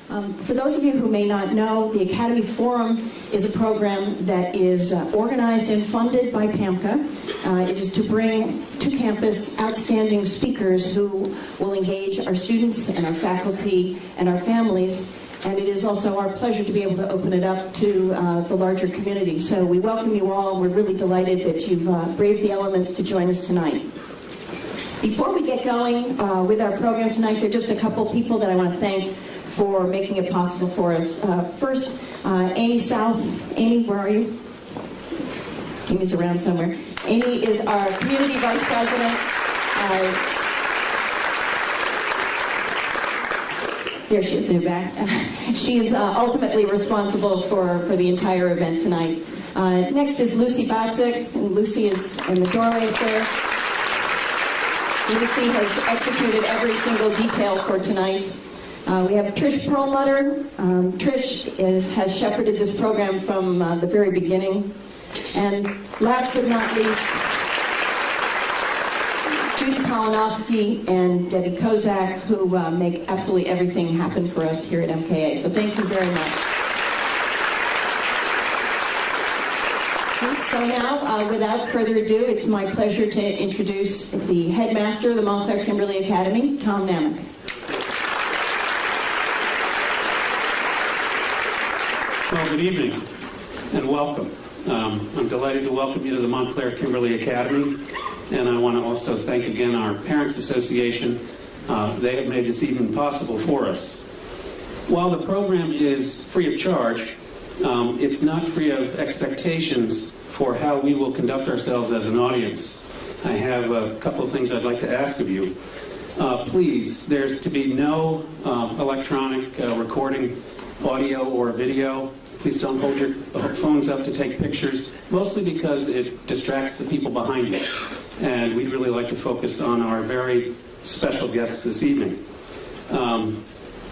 For those of you who may not know, the Academy Forum is a program that is organized and funded by PAMCA. It is to bring to campus outstanding speakers who will engage our students and our faculty and our families. And it is also our pleasure to be able to open it up to the larger community. So we welcome you all. We're really delighted that you've braved the elements to join us tonight. Before we get going with our program tonight, there are just a couple people that I want to thank for making it possible for us. First, Amy South. Amy, where are you? Amy's around somewhere. Amy is our community vice president. There she is in the back. She's ultimately responsible for the entire event tonight. Next is Lucy Batzik, and Lucy is in the doorway up there. Lucy has executed every single detail for tonight. We have Trish Perlmutter. Trish has shepherded this program from the very beginning. And last but not least, Judy Polinovsky and Debbie Kozak, who make absolutely everything happen for us here at MKA. So thank you very much. So now, without further ado, it's my pleasure to introduce the headmaster of the Montclair Kimberly Academy, Tom Namick. Well, good evening and welcome. I'm delighted to welcome you to the Montclair Kimberly Academy, and I want to also thank again our Parents Association. They have made this evening possible for us. While the program is free of charge, it's not free of expectations for how we will conduct ourselves as an audience. I have a couple of things I'd like to ask of you. Please, there's to be no electronic recording, audio or video. Please don't hold your phones up to take pictures, mostly because it distracts the people behind you. And we'd really like to focus on our very special guests this evening.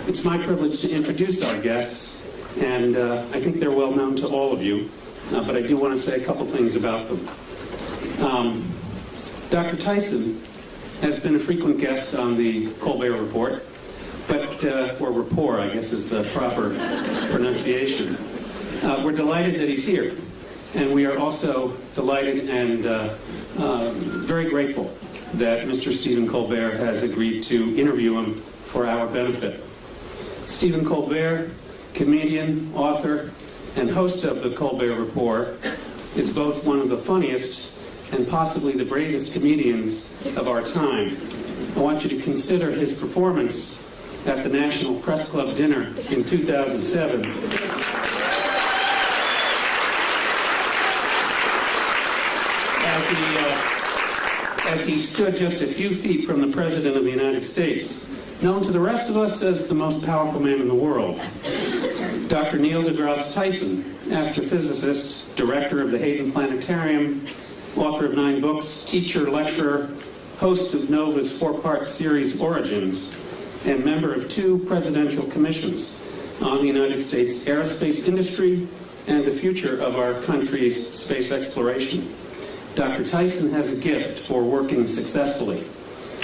It's my privilege to introduce our guests, and I think they're well known to all of you, but I do want to say a couple things about them. Dr. Tyson has been a frequent guest on the Colbert Report, or rapport, I guess is the proper pronunciation. We're delighted that he's here, and we are also delighted and very grateful that Mr. Stephen Colbert has agreed to interview him for our benefit. Stephen Colbert, comedian, author, and host of the Colbert Report, is both one of the funniest and possibly the bravest comedians of our time. I want you to consider his performance at the National Press Club dinner in 2007. As he stood just a few feet from the President of the United States, known to the rest of us as the most powerful man in the world. Dr. ʻniːl deGrasse Tyson, astrophysicist, director of the Hayden Planetarium, author of 9 books, teacher, lecturer, host of NOVA's 4-part series Origins, and member of 2 presidential commissions on the United States aerospace industry and the future of our country's space exploration. Dr. Tyson has a gift for working successfully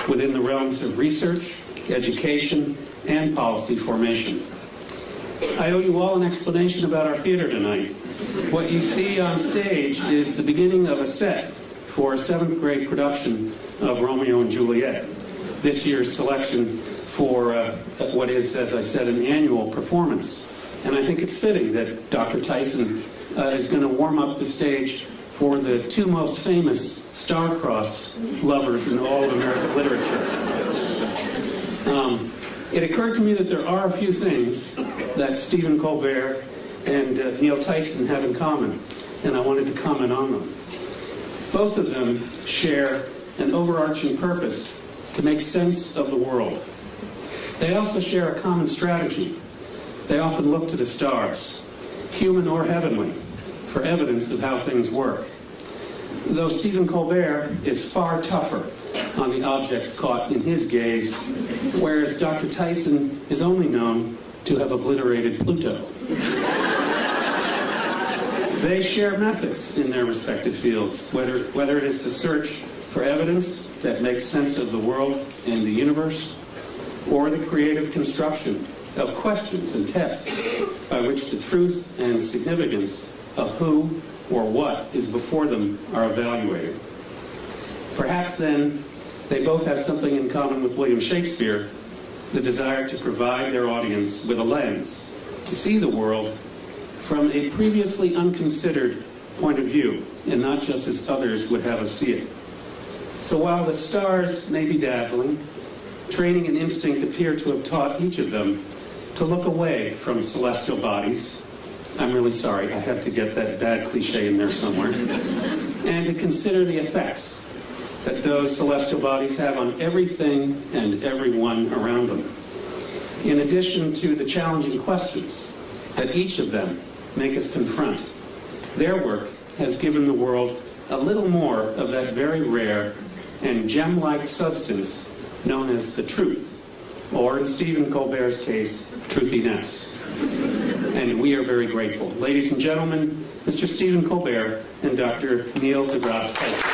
within the realms of research, education, and policy formation. I owe you all an explanation about our theater tonight. What you see on stage is the beginning of a set for a 7th grade production of Romeo and Juliet. This year's selection for what is, as I said, an annual performance. And I think it's fitting that Dr. Tyson is going to warm up the stage for the 2 most famous star-crossed lovers in all of American literature. It occurred to me that there are a few things that Stephen Colbert and ʻniːl Tyson have in common, and I wanted to comment on them. Both of them share an overarching purpose to make sense of the world. They also share a common strategy. They often look to the stars, human or heavenly, for evidence of how things work. Though Stephen Colbert is far tougher on the objects caught in his gaze, whereas Dr. Tyson is only known to have obliterated Pluto. They share methods in their respective fields, whether it is the search for evidence that makes sense of the world and the universe, or the creative construction of questions and tests by which the truth and significance of who or what is before them are evaluated. Perhaps then they both have something in common with William Shakespeare, the desire to provide their audience with a lens to see the world from a previously unconsidered point of view, and not just as others would have us see it. So while the stars may be dazzling, training and instinct appear to have taught each of them to look away from celestial bodies. I'm really sorry, I had to get that bad cliche in there somewhere. And to consider the effects that those celestial bodies have on everything and everyone around them. In addition to the challenging questions that each of them make us confront, their work has given the world a little more of that very rare and gem-like substance known as the truth, or in Stephen Colbert's case, truthiness. And we are very grateful. Ladies and gentlemen, Mr. Stephen Colbert and Dr. ʻniːl deGrasse Tyson.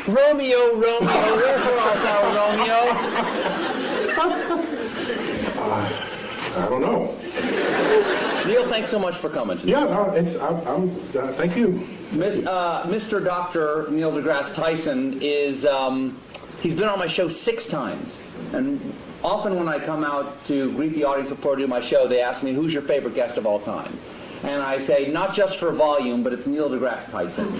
Romeo, Romeo, wherefore art thou, Romeo? I don't know. ʻniːl, thanks so much for coming today. Yeah, no, thank you. Mr. Dr. ʻniːl deGrasse Tyson is, he's been on my show 6 times. And often when I come out to greet the audience before I do my show, they ask me, who's your favorite guest of all time? And I say, not just for volume, but it's ʻniːl deGrasse Tyson.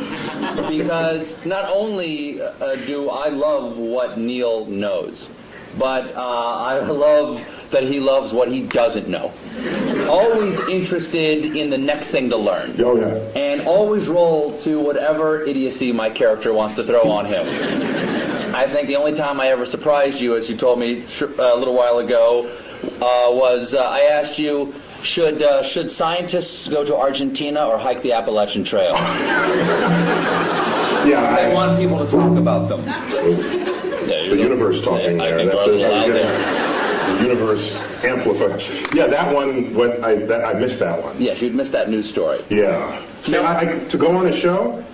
Because not only do I love what ʻniːl knows, but I love that he loves what he doesn't know. Always interested in the next thing to learn. Oh, yeah. And always roll to whatever idiocy my character wants to throw on him. I think the only time I ever surprised you, as you told me a little while ago, was I asked you, should scientists go to Argentina or hike the Appalachian Trail? Yeah, I want people to talk about them. It's the universe talking I there. think we're a little out there. The universe amplifies. Yeah, that one, I missed that one. Yes, you'd missed that news story. Yeah. See, to go on a show,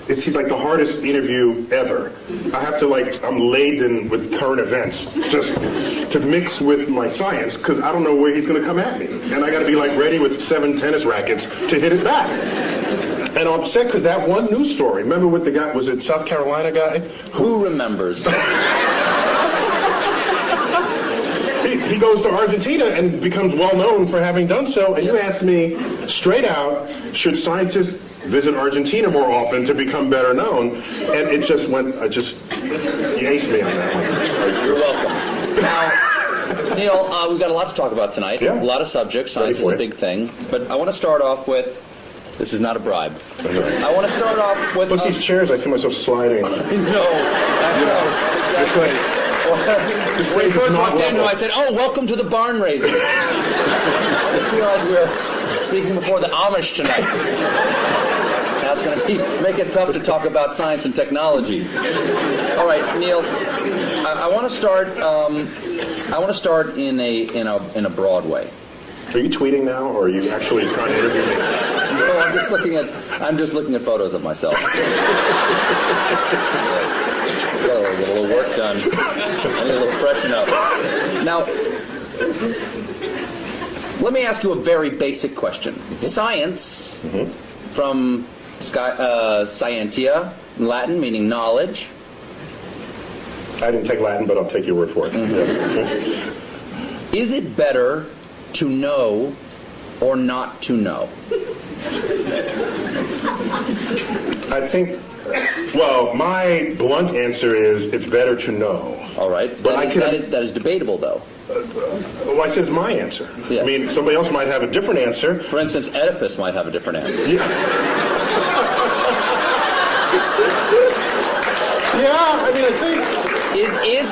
it's like the hardest interview ever. I have to I'm laden with current events just to mix with my science because I don't know where he's going to come at me. And I got to be ready with 7 tennis rackets to hit it back. And I'm upset because that one news story, remember with the guy, was it South Carolina guy? Who remembers? He goes to Argentina and becomes well known for having done so. And you asked me straight out, should scientists visit Argentina more often to become better known? And it just went, you aced me on that one. You're welcome. Now, ʻniːl, we've got a lot to talk about tonight. Yeah. A lot of subjects. Science is a big thing. But I want to start off with, this is not a bribe. I want to start off with... What's these chairs? I feel myself sliding. No. Exactly. When we first walked in, I said, oh, welcome to the barn raising. I realized we were speaking before the Amish tonight. Now it's going to make it tough to talk about science and technology. All right, ʻniːl, I want to start. I want to start in a broad way. Are you tweeting now, or are you actually trying to interview me? No, I'm just looking at photos of myself. Get a little work done. I need a little freshen up. Now, let me ask you a very basic question. Mm-hmm. Science, from scientia, in Latin, meaning knowledge. I didn't take Latin, but I'll take your word for it. Mm-hmm. Is it better to know or not to know? I think, well, my blunt answer is it's better to know. All right. But that is debatable, though. Well, I said my answer. Yeah. I mean, somebody else might have a different answer. For instance, Oedipus might have a different answer. Yeah. Yeah, I mean, I think...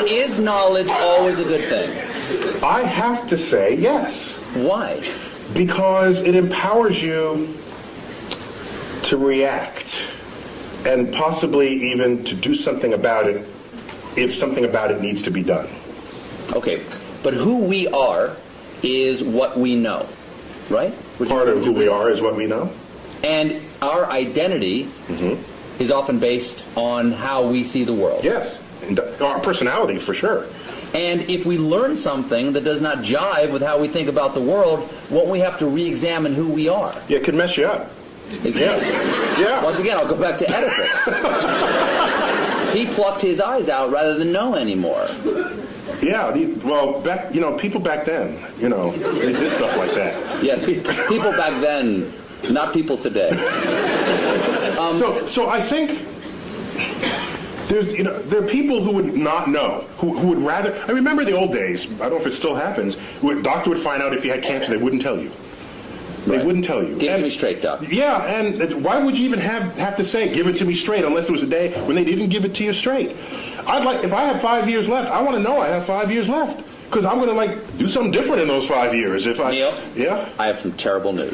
Is knowledge always a good thing? I have to say yes. Why? Because it empowers you to react and possibly even to do something about it if something about it needs to be done. Okay, but who we are is what we know, right? Part of who we are is what we know. And our identity is often based on how we see the world. Yes, and our personality for sure. And if we learn something that does not jive with how we think about the world, won't we have to re-examine who we are? Yeah, it can mess you up. Yeah. Once again, I'll go back to Oedipus. He plucked his eyes out rather than know anymore. Yeah, well, people back then, they did stuff like that. Yes, people back then, not people today. So I think there are people who would not know, who would rather. I remember the old days. I don't know if it still happens. A doctor would find out if you had cancer, they wouldn't tell you. They wouldn't tell you. Give it to me straight, Doc. Yeah, and why would you even have to say, give it to me straight, unless there was a day when they didn't give it to you straight? If I have 5 years left, I want to know I have 5 years left. Because I'm going to, do something different in those 5 years. Neil? Yeah? I have some terrible news.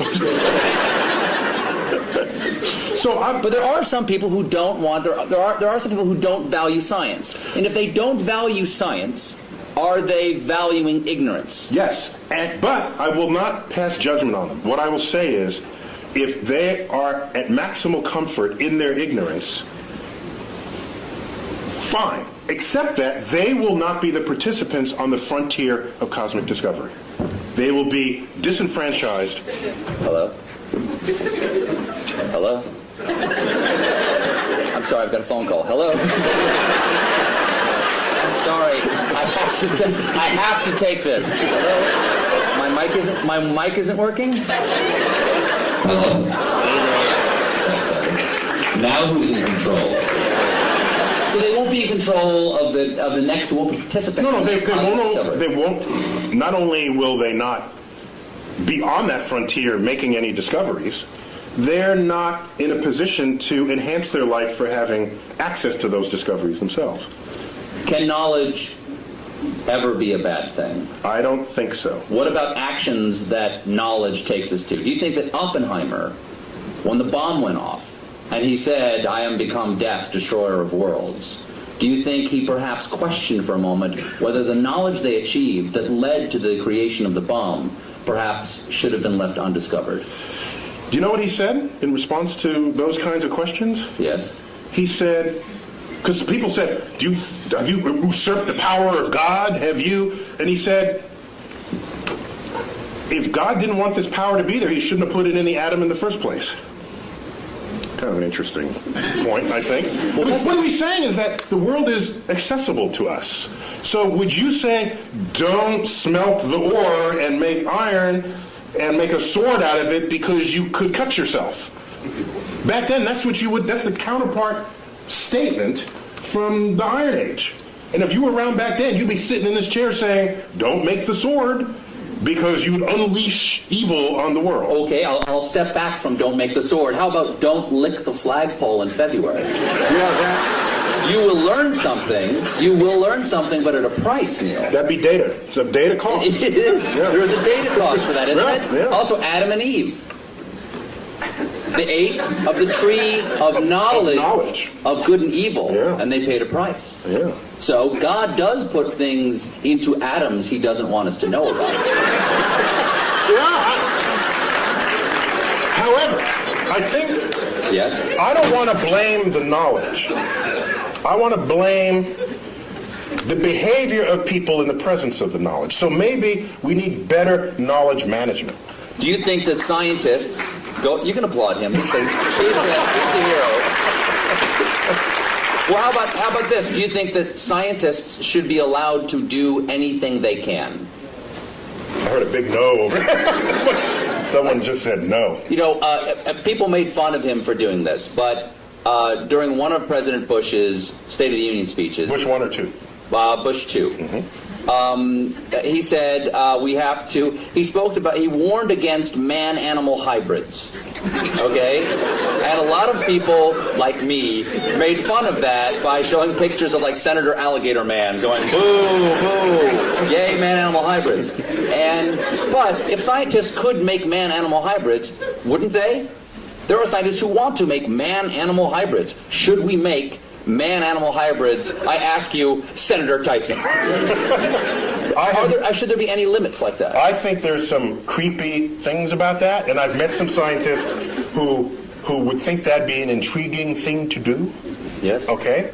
But there are some people who don't want, there are some people who don't value science. And if they don't value science, are they valuing ignorance? Yes, but I will not pass judgment on them. What I will say is, if they are at maximal comfort in their ignorance, fine. Except that they will not be the participants on the frontier of cosmic discovery. They will be disenfranchised. Hello? Hello? I'm sorry, I've got a phone call. Hello? I'm sorry. I have to take this. Hello? My mic isn't working? Hello. Now who's in control? So they won't be in control of the next participant. No, they won't. Not only will they not be on that frontier making any discoveries, they're not in a position to enhance their life for having access to those discoveries themselves. Can knowledge ever be a bad thing? I don't think so. What about actions that knowledge takes us to? Do you think that Oppenheimer, when the bomb went off, and he said, "I am become death, destroyer of worlds," do you think he perhaps questioned for a moment whether the knowledge they achieved that led to the creation of the bomb perhaps should have been left undiscovered? Do you know what he said in response to those kinds of questions? Yes. He said, because people said, have you usurped the power of God? Have you? And he said, if God didn't want this power to be there, he shouldn't have put it in the atom in the first place. Kind of an interesting point, I think. What he's saying is that the world is accessible to us. So would you say, don't smelt the ore and make iron and make a sword out of it because you could cut yourself? Back then, that's the counterpart statement from the Iron Age. And if you were around back then, you'd be sitting in this chair saying, don't make the sword, because you would unleash evil on the world. Okay, I'll step back from don't make the sword. How about don't lick the flagpole in February? Yeah, You will learn something, but at a price, Neil. that'd be data. It's a data cost. It is. Yeah. There is a data cost for that, isn't it? Yeah. Also, Adam and Eve. They ate of the tree of knowledge of good and evil, and they paid a price. Yeah. So God does put things into atoms he doesn't want us to know about. However, I think Yes? I don't want to blame the knowledge. I want to blame the behavior of people in the presence of the knowledge. So maybe we need better knowledge management. Do you think that scientists go? You can applaud him. He's the hero. Well, how about this? Do you think that scientists should be allowed to do anything they can? I heard a big no over there. Someone just said no. You know, people made fun of him for doing this, but during one of President Bush's State of the Union speeches... Bush 1 or 2? Bush 2. He said he warned against man-animal hybrids. Okay? And a lot of people, like me, made fun of that by showing pictures of, like, Senator Alligator Man going, boo, boo, yay, man-animal hybrids. But if scientists could make man-animal hybrids, wouldn't they? There are scientists who want to make man-animal hybrids. Should we make man-animal hybrids? I ask you, Senator Tyson. Should there be any limits like that? I think there's some creepy things about that, and I've met some scientists who would think that'd be an intriguing thing to do. Yes. Okay?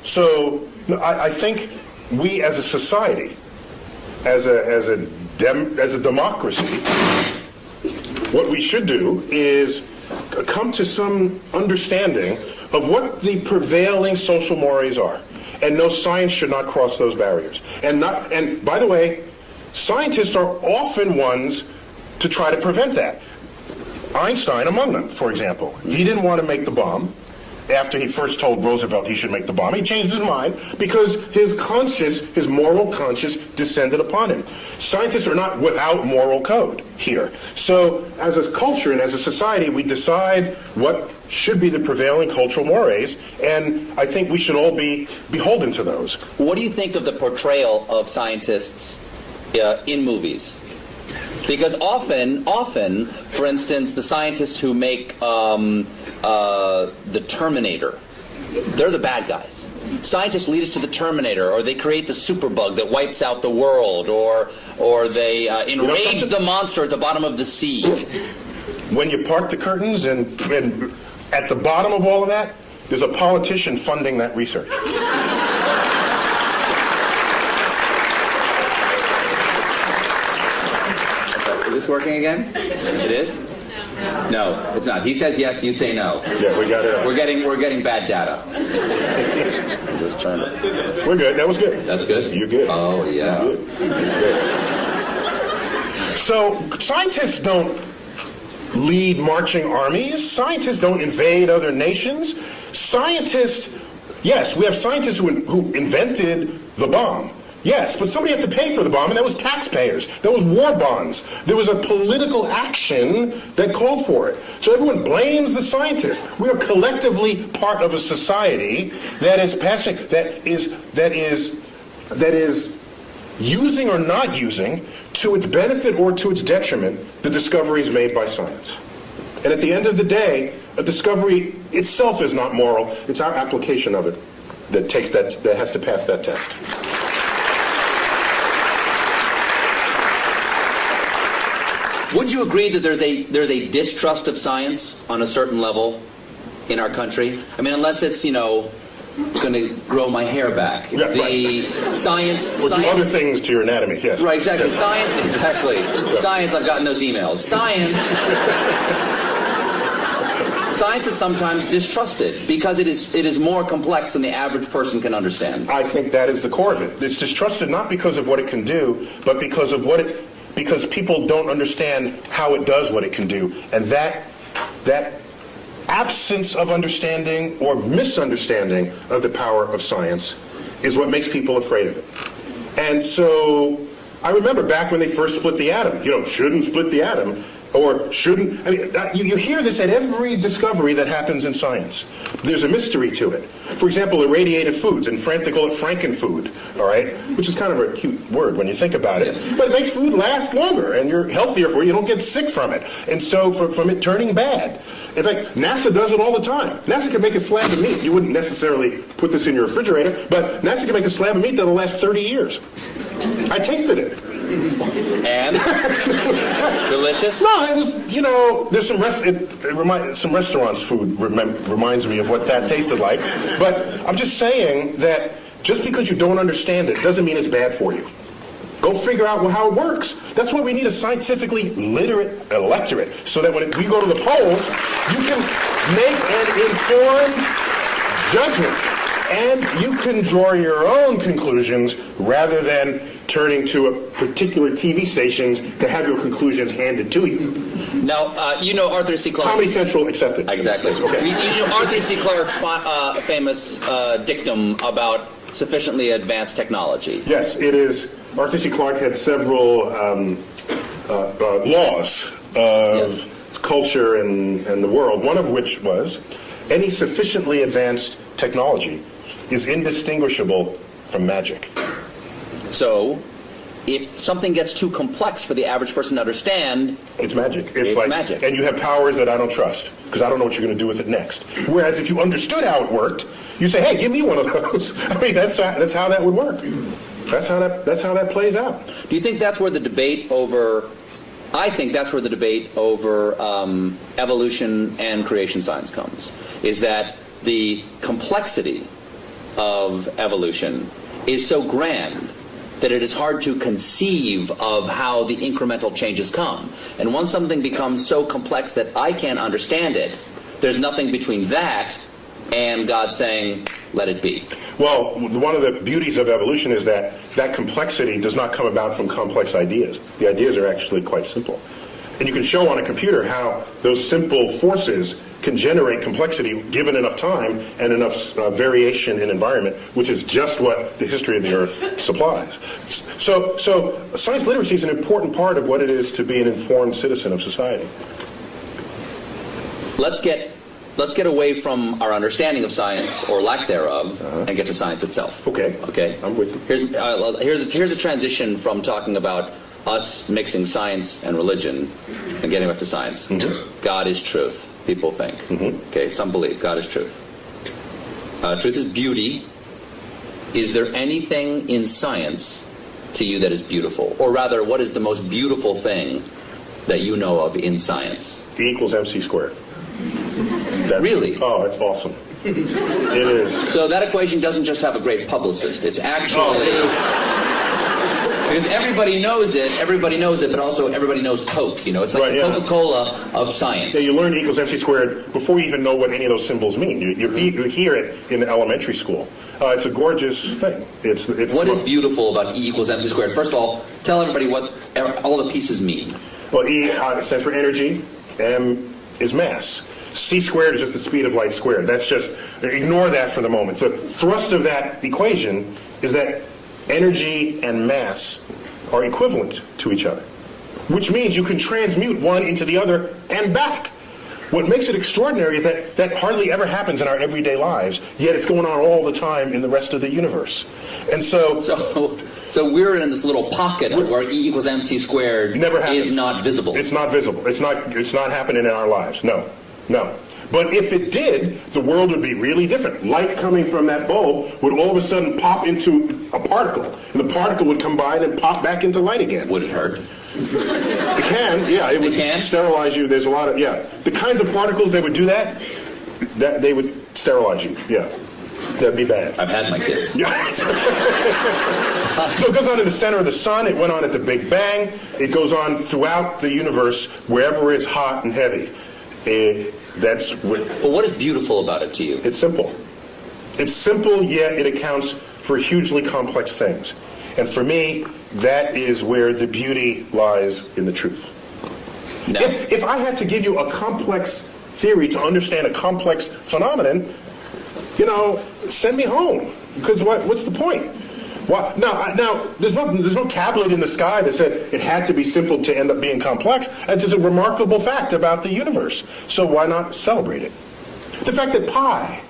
So I think we as a society, as a democracy, what we should do is come to some understanding of what the prevailing social mores are. And no, science should not cross those barriers. And by the way, scientists are often ones to try to prevent that. Einstein among them, for example. He didn't want to make the bomb after he first told Roosevelt he should make the bomb. He changed his mind because his conscience, his moral conscience, descended upon him. Scientists are not without moral code here. So as a culture and as a society, we decide what should be the prevailing cultural mores, and I think we should all be beholden to those. What do you think of the portrayal of scientists in movies? Because often, for instance, the scientists who make the Terminator, they're the bad guys. Scientists lead us to the Terminator, or they create the superbug that wipes out the world, or they enrage the monster at the bottom of the sea. When you part the curtains and at the bottom of all of that, there's a politician funding that research. Is this working again? It is? No, it's not. He says yes, you say no. Yeah, we got it. We're getting bad data. Just turn it. We're good. That was good. That's good? You're good. Oh, yeah. You're good. So scientists don't lead marching armies. Scientists don't invade other nations. Scientists, yes, we have scientists who invented the bomb. Yes, but somebody had to pay for the bomb, and that was taxpayers. That was war bonds. There was a political action that called for it. So everyone blames the scientists. We are collectively part of a society that is passing, that is using or not using, to its benefit or to its detriment, the discoveries made by science. And at the end of the day, a discovery itself is not moral. It's our application of it that has to pass that test. Would you agree that there's a distrust of science on a certain level in our country? I mean, unless it's, going to grow my hair back. Yeah, the right. Science... Or do other things to your anatomy, yes. Right, exactly. Yes. Science, exactly. Yeah. Science, I've gotten those emails. Science is sometimes distrusted because it is more complex than the average person can understand. I think that is the core of it. It's distrusted not because of what it can do, but because of because people don't understand how it does what it can do. And that absence of understanding or misunderstanding of the power of science is what makes people afraid of it. And so I remember back when they first split the atom, shouldn't split the atom, or shouldn't, you hear this at every discovery that happens in science. There's a mystery to it. For example, irradiated foods, in France they call it frankenfood, all right? Which is kind of a cute word when you think about it. Yes. But it makes food last longer, and you're healthier for it, you don't get sick from it. And so from it turning bad. In fact, NASA does it all the time. NASA can make a slab of meat. You wouldn't necessarily put this in your refrigerator, but NASA can make a slab of meat that'll last 30 years. I tasted it. And? Delicious? No, it was, there's some restaurants' food reminds me of what that tasted like. But I'm just saying that just because you don't understand it doesn't mean it's bad for you. Go figure out how it works. That's why we need a scientifically literate electorate, so that when we go to the polls, you can make an informed judgment. And you can draw your own conclusions rather than turning to a particular TV stations to have your conclusions handed to you. Now, Arthur C. Clarke. Comedy Central accepted. Exactly. Okay. Arthur C. Clarke's famous dictum about sufficiently advanced technology. Yes, it is. Arthur C. Clarke had several laws of culture and the world, one of which was any sufficiently advanced technology is indistinguishable from magic. So, if something gets too complex for the average person to understand, it's magic. It's like magic. And you have powers that I don't trust because I don't know what you're going to do with it next. Whereas if you understood how it worked, you say, "Hey, give me one of those." I mean, that's how that would work. That's how that plays out. Do you think that's where the debate over? I think that's where the debate over evolution and creation science comes. Is that the complexity of evolution is so grand that it is hard to conceive of how the incremental changes come. And once something becomes so complex that I can't understand it, there's nothing between that and God saying, let it be. Well, one of the beauties of evolution is that that complexity does not come about from complex ideas. The ideas are actually quite simple. And you can show on a computer how those simple forces can generate complexity given enough time and enough variation in environment, which is just what the history of the Earth supplies. So science literacy is an important part of what it is to be an informed citizen of society. Let's get away from our understanding of science, or lack thereof, and get to science itself. Okay. Okay. I'm with you. Here's a transition from talking about us mixing science and religion and getting back to science. Mm-hmm. God is truth, people think. Mm-hmm. Okay, some believe God is truth. Truth is beauty. Is there anything in science to you that is beautiful? Or rather, what is the most beautiful thing that you know of in science? E equals MC squared. Really? Oh, it's awesome. It is. So that equation doesn't just have a great publicist. It's actually... Because everybody knows it, but also everybody knows Coke. You know, it's like Right, the yeah. Coca-Cola of science. Yeah, you learn E equals MC squared before you even know what any of those symbols mean. You hear it in elementary school. It's a gorgeous thing. It's What is beautiful about E equals MC squared? First of all, tell everybody what all the pieces mean. Well, E stands for energy. M is mass. C squared is just the speed of light squared. That's just, ignore that for the moment. The thrust of that equation is that energy and mass are equivalent to each other, which means you can transmute one into the other and back. What makes it extraordinary is that that hardly ever happens in our everyday lives, yet it's going on all the time in the rest of the universe. And so we're in this little pocket of where E equals MC squared is not visible. It's not visible. It's not happening in our lives. No. But if it did, the world would be really different. Light coming from that bulb would all of a sudden pop into a particle, and the particle would combine and pop back into light again. Would it hurt? It can, yeah. It would sterilize you. There's a lot of, yeah. The kinds of particles that would do that they would sterilize you, yeah. That'd be bad. I've had my kids. Yeah. So it goes on in the center of the sun. It went on at the Big Bang. It goes on throughout the universe, wherever it's hot and heavy. But what is beautiful about it to you? It's simple. It's simple, yet it accounts for hugely complex things. And for me, that is where the beauty lies in the truth. No. If I had to give you a complex theory to understand a complex phenomenon, send me home. Because what's the point? Now, there's no tablet in the sky that said it had to be simple to end up being complex. That's just a remarkable fact about the universe. So why not celebrate it? The fact that pi,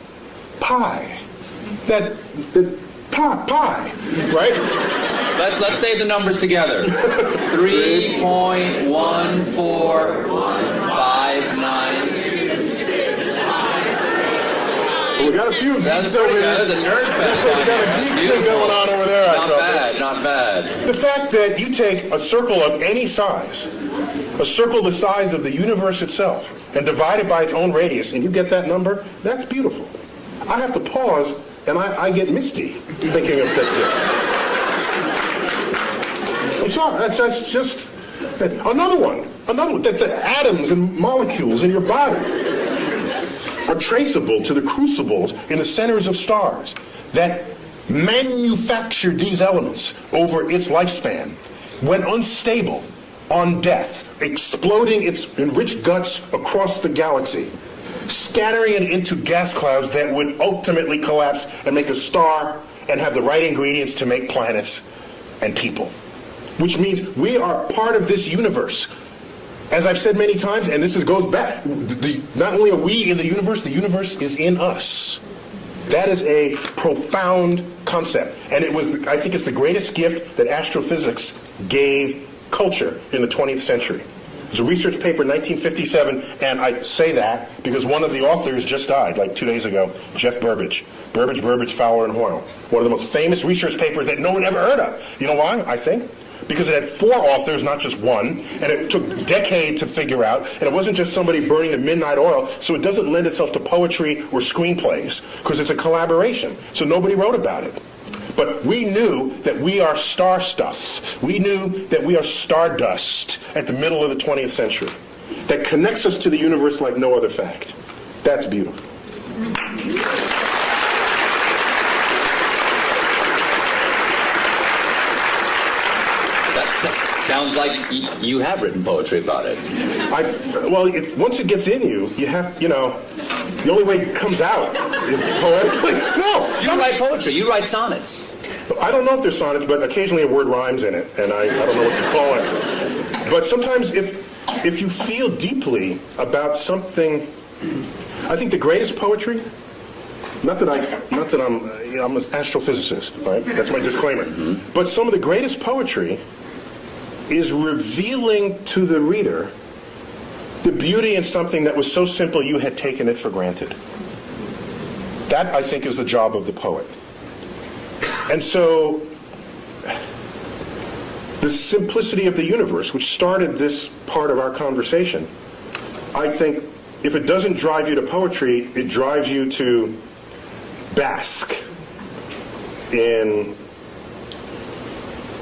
right? Let's say the numbers together. 3.1415926. Well, we got a few geeks over there. There's a nerd fest. We got a geek thing going on over there. Not bad. The fact that you take a circle of any size, a circle the size of the universe itself, and divide it by its own radius, and you get that number, that's beautiful. I have to pause, and I get misty thinking of this. I'm sorry, that's just another one, that the atoms and molecules in your body are traceable to the crucibles in the centers of stars that manufactured these elements over its lifespan, when unstable, on death, exploding its enriched guts across the galaxy, scattering it into gas clouds that would ultimately collapse and make a star and have the right ingredients to make planets and people. Which means we are part of this universe. As I've said many times, and this goes back, not only are we in the universe is in us. That is a profound concept. And it was, I think it's the greatest gift that astrophysics gave culture in the 20th century. There's a research paper in 1957, and I say that because one of the authors just died, like 2 days ago, Jeff Burbidge. Burbidge, Fowler, and Hoyle. One of the most famous research papers that no one ever heard of. You know why, I think? Because it had 4 authors, not just one, and it took a decade to figure out, and it wasn't just somebody burning the midnight oil, so it doesn't lend itself to poetry or screenplays, because it's a collaboration, so nobody wrote about it. But we knew that we are star stuff. We knew that we are stardust at the middle of the 20th century. That connects us to the universe like no other fact. That's beautiful. Sounds like you have written poetry about it. Once it gets in you, you have, the only way it comes out is poetically. No! You write poetry. You write sonnets. I don't know if they're sonnets, but occasionally a word rhymes in it, and I don't know what to call it. But sometimes if you feel deeply about something, I think the greatest poetry, not that I'm an astrophysicist, right? That's my disclaimer. Mm-hmm. But some of the greatest poetry is revealing to the reader the beauty in something that was so simple you had taken it for granted. That, I think, is the job of the poet. And so, the simplicity of the universe, which started this part of our conversation, I think, if it doesn't drive you to poetry, it drives you to bask in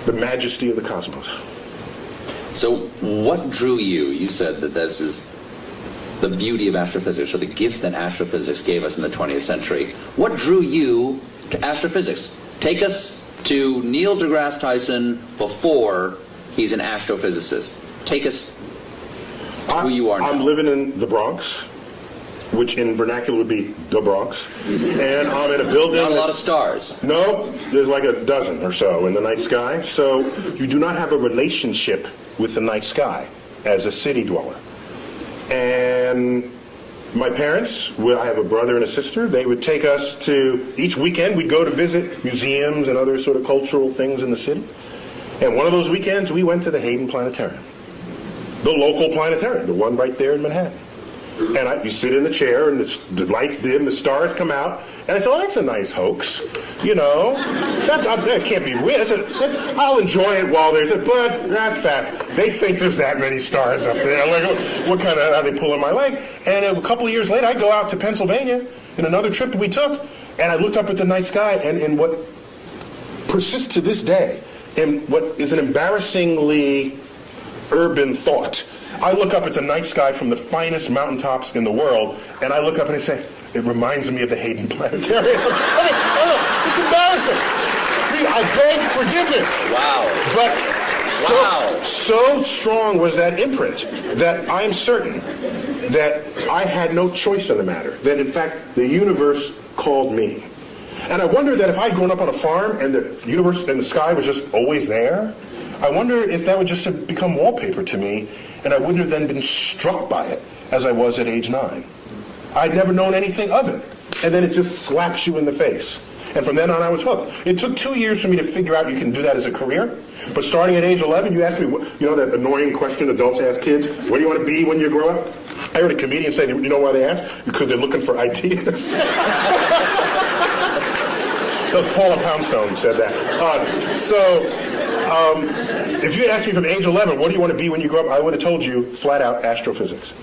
the majesty of the cosmos. So what drew you? You said that this is the beauty of astrophysics, or the gift that astrophysics gave us in the 20th century. What drew you to astrophysics? Take us to ʻniːl deGrasse Tyson before he's an astrophysicist. Take us to who you are now. I'm living in the Bronx, which in vernacular would be the Bronx. And I'm in a building... Not a lot of stars. No, there's like a dozen or so in the night sky. So you do not have a relationship with the night sky as a city dweller. And my parents, I have a brother and a sister, they would take us to, each weekend we'd go to visit museums and other sort of cultural things in the city. And one of those weekends we went to the Hayden Planetarium. The local planetarium, the one right there in Manhattan. And you sit in the chair, and the lights dim, the stars come out, and I said, "Oh, that's a nice hoax, that can't be real. I'll enjoy it while there's it, but that's fast. They think there's that many stars up there. Like, what kind of, are they pulling my leg?" And a couple of years later, I go out to Pennsylvania in another trip that we took, and I looked up at the night sky, and what persists to this day, and what is an embarrassingly urban thought, I look up at the night sky from the finest mountaintops in the world, and I look up and I say, it reminds me of the Hayden Planetarium. It's embarrassing. See, I beg forgiveness. Wow. But so strong was that imprint that I'm certain that I had no choice in the matter, that in fact the universe called me. And I wonder that if I'd grown up on a farm and the universe and the sky was just always there, I wonder if that would just have become wallpaper to me, and I wouldn't have then been struck by it as I was at age 9. I'd never known anything of it. And then it just slaps you in the face. And from then on, I was hooked. It took 2 years for me to figure out you can do that as a career. But starting at age 11, you asked me, that annoying question adults ask kids, what do you want to be when you grow up? I heard a comedian say, you know why they ask? Because they're looking for ideas. Paula Poundstone said that. If you had asked me from age 11, what do you want to be when you grow up, I would have told you flat out astrophysicist.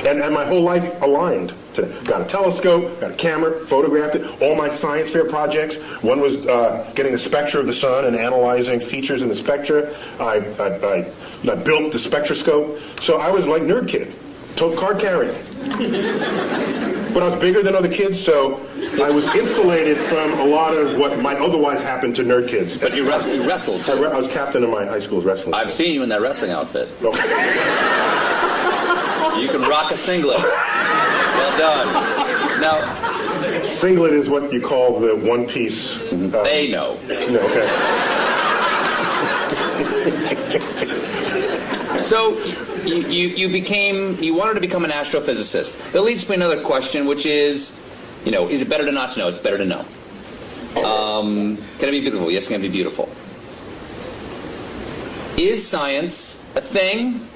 And my whole life aligned to that. Got a telescope, got a camera, photographed it. All my science fair projects. One was getting the spectra of the sun and analyzing features in the spectra. I built the spectroscope. So I was like nerd kid, card carrying. But I was bigger than other kids, so I was insulated from a lot of what might otherwise happen to nerd kids. But you wrestled too. I was captain of my high school's wrestling. I've seen you in that wrestling outfit. You can rock a singlet. Well done. Now, singlet is what you call the one-piece. They know. No, okay. So you wanted to become an astrophysicist. That leads to another question, which is, Is it better to not to know? It's better to know. Can it be beautiful? Yes, can it be beautiful? Is science a thing,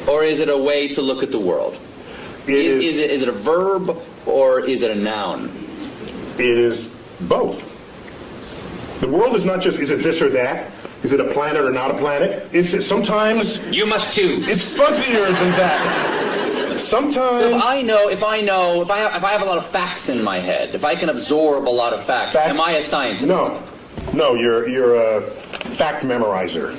or is it a way to look at the world? Is it a verb, or is it a noun? It is both. The world is not just, is it this or that? Is it a planet or not a planet? It's sometimes... You must choose. It's fuzzier than that. Sometimes... So if I have a lot of facts in my head, if I can absorb a lot of facts, am I a scientist? No, you're a fact memorizer.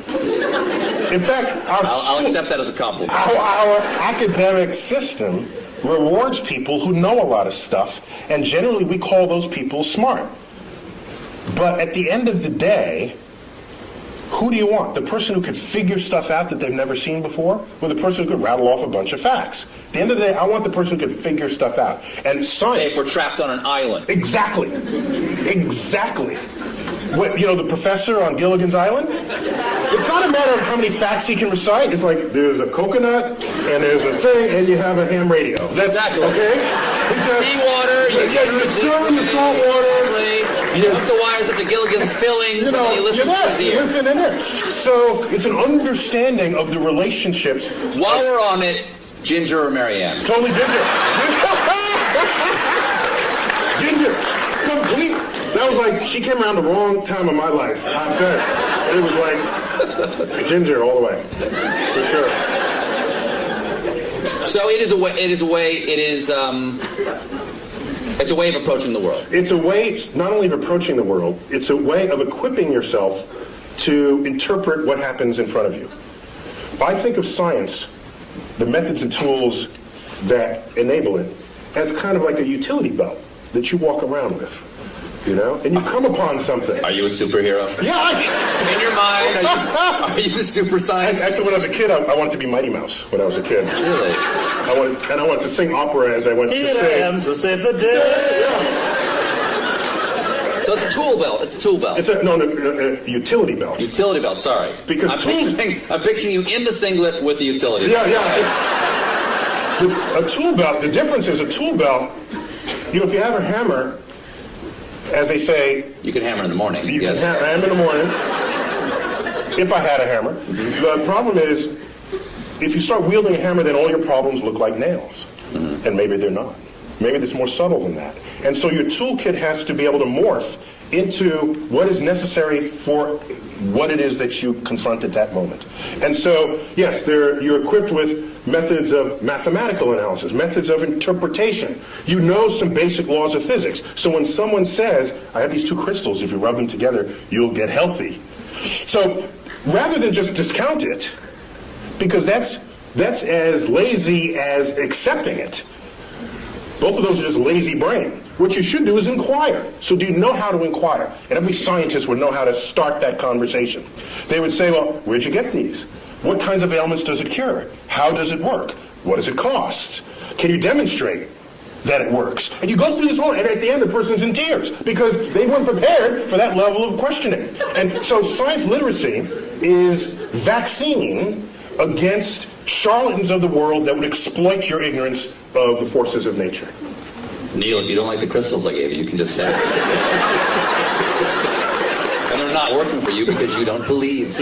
In fact, I'll accept that as a compliment. Our academic system rewards people who know a lot of stuff, and generally we call those people smart. But at the end of the day, who do you want? The person who could figure stuff out that they've never seen before, or the person who could rattle off a bunch of facts? At the end of the day, I want the person who could figure stuff out. And science... Say if we're trapped on an island. Exactly. What, the professor on Gilligan's Island? It's not a matter of how many facts he can recite. It's like, there's a coconut, and there's a thing, and you have a ham radio. That's exactly. Okay? Seawater, you stir in the salt water. You hook the wires up to Gilligan's fillings, and you listen to his ear. Listen in there. So it's an understanding of the relationships. While we're on it, Ginger or Marianne? Totally Ginger. Ginger. Complete. That was like, she came around the wrong time of my life. I'm telling you. It was like Ginger all the way. For sure. So it's a way of approaching the world. It's a way not only of approaching the world, it's a way of equipping yourself to interpret what happens in front of you. I think of science, the methods and tools that enable it, as kind of like a utility belt that you walk around with. And you come upon something. Are you a superhero? Yeah. In your mind, are you a super science? Actually, when I was a kid, I wanted to be Mighty Mouse when I was a kid. Really? I wanted to sing opera as I went to sing. Here I am to save the day. Yeah. So it's a tool belt. It's a tool belt. It's a utility belt. Utility belt, sorry. Because I'm picturing you in the singlet with the utility belt. Yeah. It's a tool belt. The difference is a tool belt, if you have a hammer, as they say... You can hammer in the morning, You yes. can hammer in the morning, if I had a hammer. The problem is, if you start wielding a hammer, then all your problems look like nails. And maybe they're not. Maybe it's more subtle than that. And so your toolkit has to be able to morph into what is necessary for what it is that you confront at that moment. And so, yes, you're equipped with methods of mathematical analysis, methods of interpretation. You know some basic laws of physics. So when someone says, I have these two crystals, if you rub them together, you'll get healthy. So rather than just discount it, because that's as lazy as accepting it, both of those are just lazy brain. What you should do is inquire. So do you know how to inquire? And every scientist would know how to start that conversation. They would say, well, where'd you get these? What kinds of ailments does it cure? How does it work? What does it cost? Can you demonstrate that it works? And you go through this whole, and at the end the person's in tears because they weren't prepared for that level of questioning. And so science literacy is vaccine against charlatans of the world that would exploit your ignorance of the forces of nature. ʻniːl, if you don't like the crystals I gave you, you can just say it. And they're not working for you because you don't believe.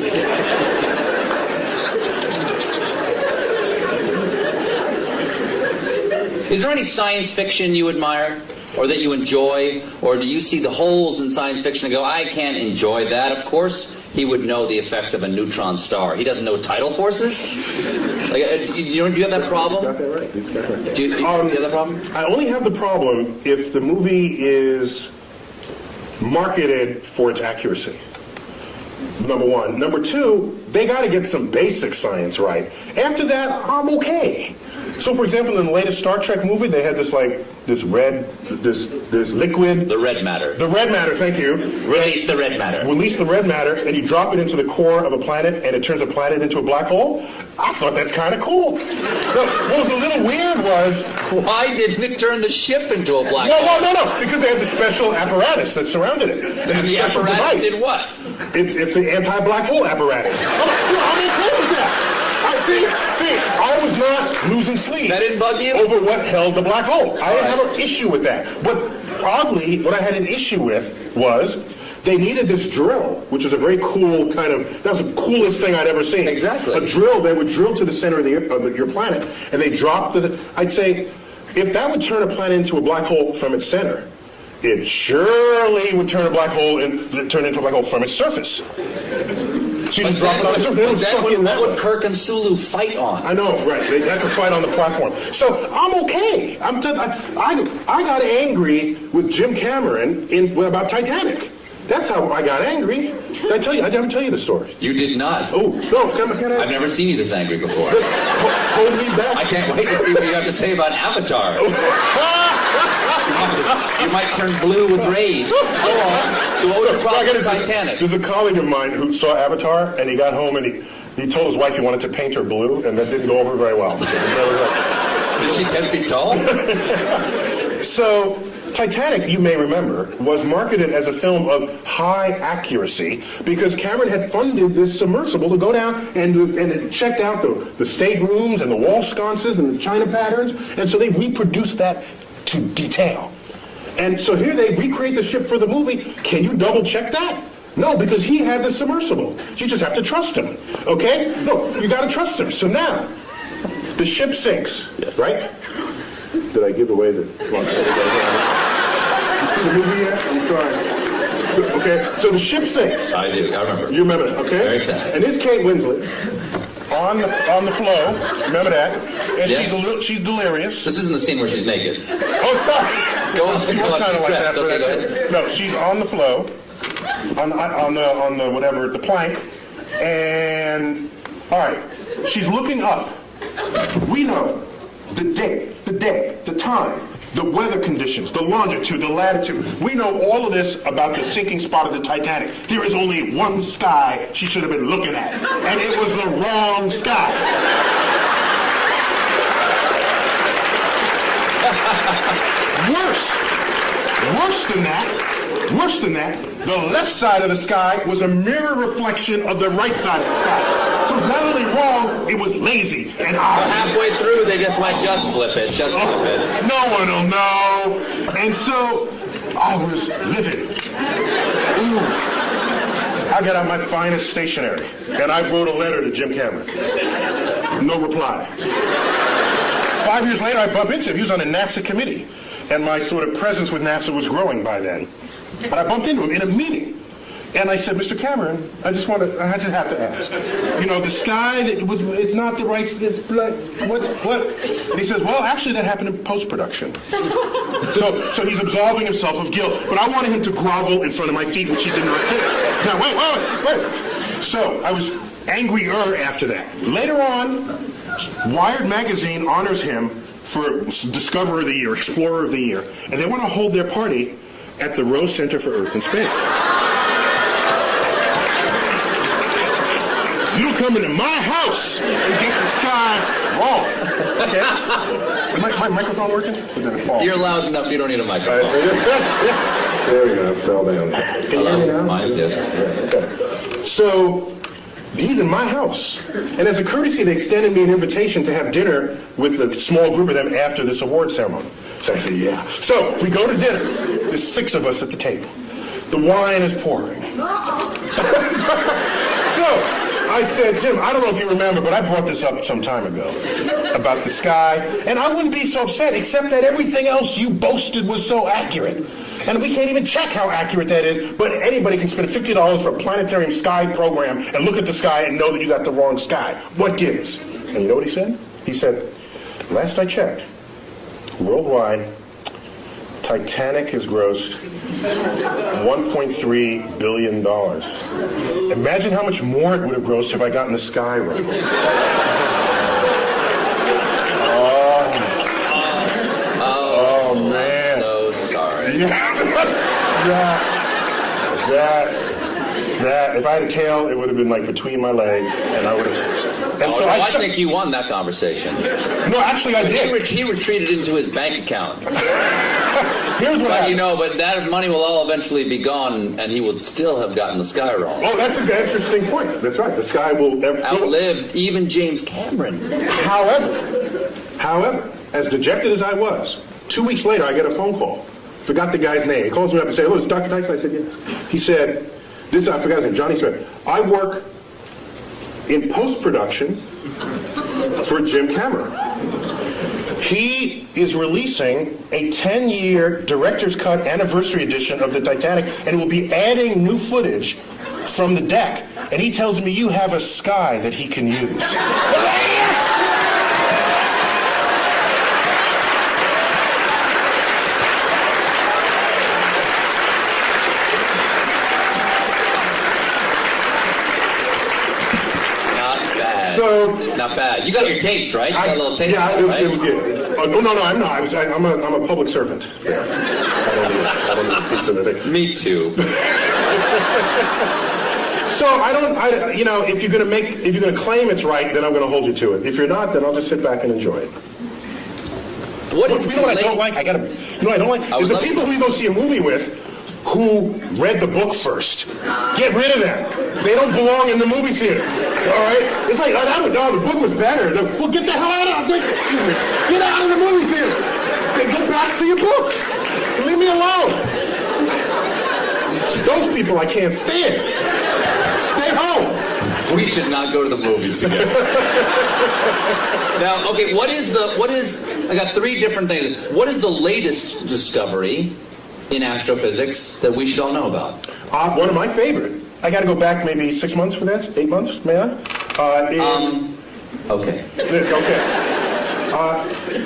Is there any science fiction you admire, or that you enjoy, or do you see the holes in science fiction and go, I can't enjoy that? Of course he would know the effects of a neutron star. He doesn't know tidal forces? Do you have that problem? Got that right. Do you have that problem? I only have the problem if the movie is marketed for its accuracy. Number one. Number two, they got to get some basic science right. After that, I'm okay. So, for example, in the latest Star Trek movie, they had this liquid. The red matter. The red matter, thank you. Release the red matter. Release the red matter, and you drop it into the core of a planet, and it turns a planet into a black hole. I thought that's kind of cool. No, what was a little weird was... Why didn't it turn the ship into a black hole? No. Because they had the special apparatus that surrounded it. And the apparatus did what? It's the anti-black hole apparatus. I'm okay with that. See, I was not losing sleep. That didn't bug you? Over what held the black hole. I didn't have an issue with that. But oddly, what I had an issue with was they needed this drill, which is a very cool kind of, that was the coolest thing I'd ever seen. Exactly. A drill that would drill to the center of your planet, and they dropped I'd say, if that would turn a planet into a black hole from its center, it surely would turn a black hole turn into a black hole from its surface. So you just drop it on the surface. What would Kirk and Sulu fight on? I know, right? They had to fight on the platform. So I'm okay. I got angry with Jim Cameron about Titanic. That's how I got angry. Did I tell you? I didn't tell you the story. You did not. Oh no! Can I? I've never seen you this angry before. Just hold me back. I can't wait to see what you have to say about Avatar. You might turn blue with rage. Go on. So what was your problem with Titanic? There's a colleague of mine who saw Avatar, and he got home and he told his wife he wanted to paint her blue, and that didn't go over very well. Is she 10 feet tall? So, Titanic, you may remember, was marketed as a film of high accuracy because Cameron had funded this submersible to go down and it checked out the staterooms and the wall sconces and the china patterns, and so they reproduced that to detail. And so here they recreate the ship for the movie. Can you double check that? No, because he had the submersible. You just have to trust him, okay? No, you got to trust him. So now, the ship sinks, right? Did I give away the... You see the movie yet? I'm sorry. Okay, so the ship sinks. I do. I remember. You remember that, okay? Very sad. And it's Kate Winslet on the flow. Remember that? And Yes. she's delirious. This isn't the scene where she's naked. Oh, sorry. Go on. It was kind of She's like dressed. that. Okay, go ahead. No, she's on the flow, on the whatever, the plank, and all right, she's looking up. We know the date, the time, the weather conditions, the longitude, the latitude. We know all of this about the sinking spot of the Titanic. There is only one sky she should have been looking at, and it was the wrong sky. Worse than that, the left side of the sky was a mirror reflection of the right side of the sky. So it's not only wrong, it was lazy and So odd. halfway through, they just might just flip it. Just flip it. No one will know. And so I was livid. Ooh. I got out my finest stationery, and I wrote a letter to Jim Cameron. No reply. 5 years later, I bump into him. He was on a NASA committee, and my sort of presence with NASA was growing by then. And I bumped into him in a meeting. And I said, Mr. Cameron, I just have to ask. You know, the sky, it's not the right, it's black, what? And he says, well, actually that happened in post-production. So he's absolving himself of guilt, but I wanted him to grovel in front of my feet, which he did not do. Now, wait. So I was angrier after that. Later on, Wired magazine honors him for Discoverer of the Year, Explorer of the Year, and they want to hold their party at the Rose Center for Earth and Space. You don't come into my house and get the sky wrong. Okay? Is my microphone working? Or did it fall? You're loud enough. You don't need a microphone. There we go. It fell down. Can you hear me now? Mine, yes. Okay. So he's in my house. And as a courtesy, they extended me an invitation to have dinner with a small group of them after this award ceremony. So I said, yeah. So we go to dinner. There's 6 of us at the table. The wine is pouring. So I said, Jim, I don't know if you remember, but I brought this up some time ago about the sky. And I wouldn't be so upset, except that everything else you boasted was so accurate. And we can't even check how accurate that is, but anybody can spend $50 for a planetarium sky program and look at the sky and know that you got the wrong sky. What gives? And you know what he said? He said, last I checked, worldwide, Titanic has grossed $1.3 billion. Imagine how much more it would have grossed if I got in the sky right. Oh, man. I'm so sorry. That, if I had a tail, it would have been like between my legs, and I would have... And so I think you won that conversation. No, actually I did. He retreated into his bank account. here's what happened. But that money will all eventually be gone, and he would still have gotten the sky wrong. Oh, that's an interesting point. That's right. The sky will Outlived even James Cameron. However, as dejected as I was, 2 weeks later I get a phone call. Forgot the guy's name. He calls me up and says, "Hello, it's Dr. Tyson." I said, "Yes." He said, I forgot his name, Johnny Smith. "I work in post-production for Jim Cameron. He is releasing a 10-year director's cut anniversary edition of the Titanic, and will be adding new footage from the deck. And he tells me you have a sky that he can use." Not bad. You got your taste, right? You got a little taste. Yeah, right? it was good. No, I'm not. I'm a public servant. Yeah. I don't need a piece of it. Me too. So if you're gonna claim it's right, then I'm gonna hold you to it. If you're not, then I'll just sit back and enjoy it. What is what I don't like? I don't like is the people who you go see a movie with who read the book first. Get rid of them. They don't belong in the movie theater. All right? It's like, the book was better. Well, get the hell out of it. Get out of the movie theater. Go back to your book. Leave me alone. Those people I can't stand. Stay home. We should not go to the movies together. Now, okay, I got three different things. What is the latest discovery in astrophysics that we should all know about? One of my favorite. I got to go back maybe 6 months for that. 8 months, may I? Okay. Okay.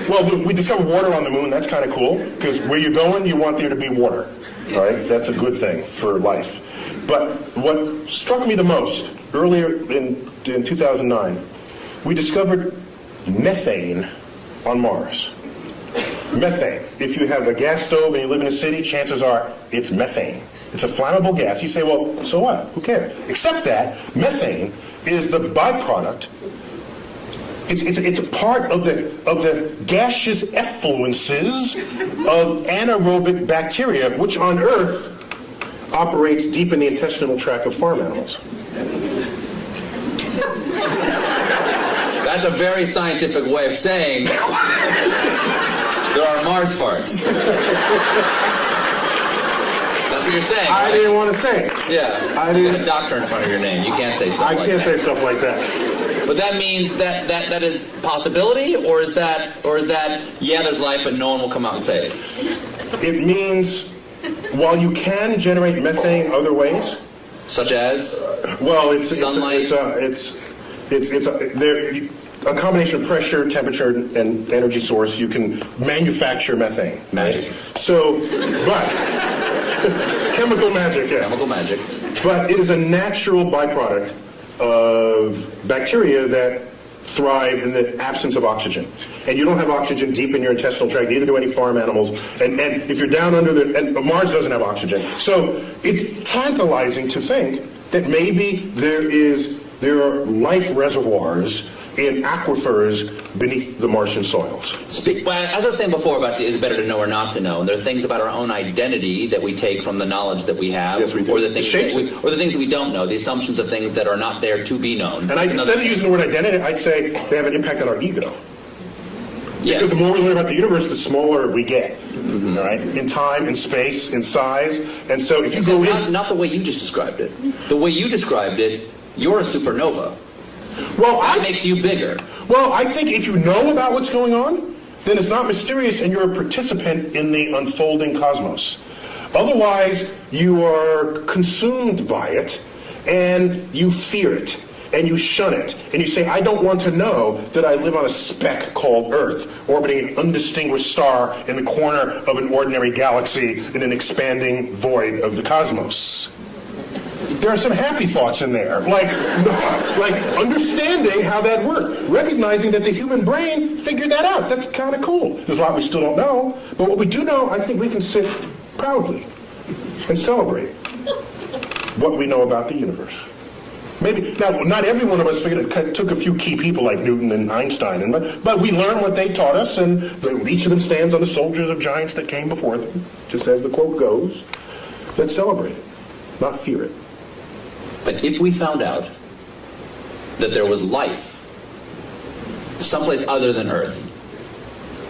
Well, we discovered water on the moon. That's kind of cool because where you're going, you want there to be water. All right, that's a good thing for life. But what struck me the most earlier in 2009, we discovered methane on Mars. Methane. If you have a gas stove and you live in a city, chances are it's methane. It's a flammable gas. You say, well, so what? Who cares? Except that methane is the byproduct. It's a part of the gaseous effluences of anaerobic bacteria, which on Earth operates deep in the intestinal tract of farm animals. That's a very scientific way of saying there are Mars farts. That's what you're saying. I right? didn't want to say it. Yeah. You got a doctor in front of your name. You can't say stuff like that. I can't say stuff like that. But that means that is possibility, or is that yeah, there's life, but no one will come out and say it. It means while you can generate methane other ways, such as sunlight. It's a combination of pressure, temperature, and energy source. You can manufacture methane. Magic. Right? So, but chemical magic. Yeah. Chemical magic. But it is a natural byproduct of bacteria that thrive in the absence of oxygen. And you don't have oxygen deep in your intestinal tract, neither do any farm animals. And if you're down under and Mars doesn't have oxygen. So it's tantalizing to think that maybe there are life reservoirs in aquifers beneath the Martian soils. As I was saying before about is it better to know or not to know, and there are things about our own identity that we take from the knowledge that we have, yes, we do. or the things that we don't know, the assumptions of things that are not there to be known. And instead of using the word identity, I'd say they have an impact on our ego. Yes. Because the more we learn about the universe, the smaller we get, all right? In time, in space, in size. And so if you go in... Not the way you just described it. The way you described it, you're a supernova. Well, that makes you bigger. Well, I think if you know about what's going on, then it's not mysterious and you're a participant in the unfolding cosmos. Otherwise, you are consumed by it and you fear it. And you shun it, and you say, I don't want to know that I live on a speck called Earth, orbiting an undistinguished star in the corner of an ordinary galaxy in an expanding void of the cosmos. There are some happy thoughts in there, like understanding how that worked, recognizing that the human brain figured that out. That's kind of cool. There's a lot we still don't know, but what we do know, I think we can sit proudly and celebrate what we know about the universe. Maybe now, not every one of us figured it took a few key people like Newton and Einstein, but we learned what they taught us, and each of them stands on the shoulders of giants that came before them, just as the quote goes. Let's celebrate it, not fear it. But if we found out that there was life someplace other than Earth,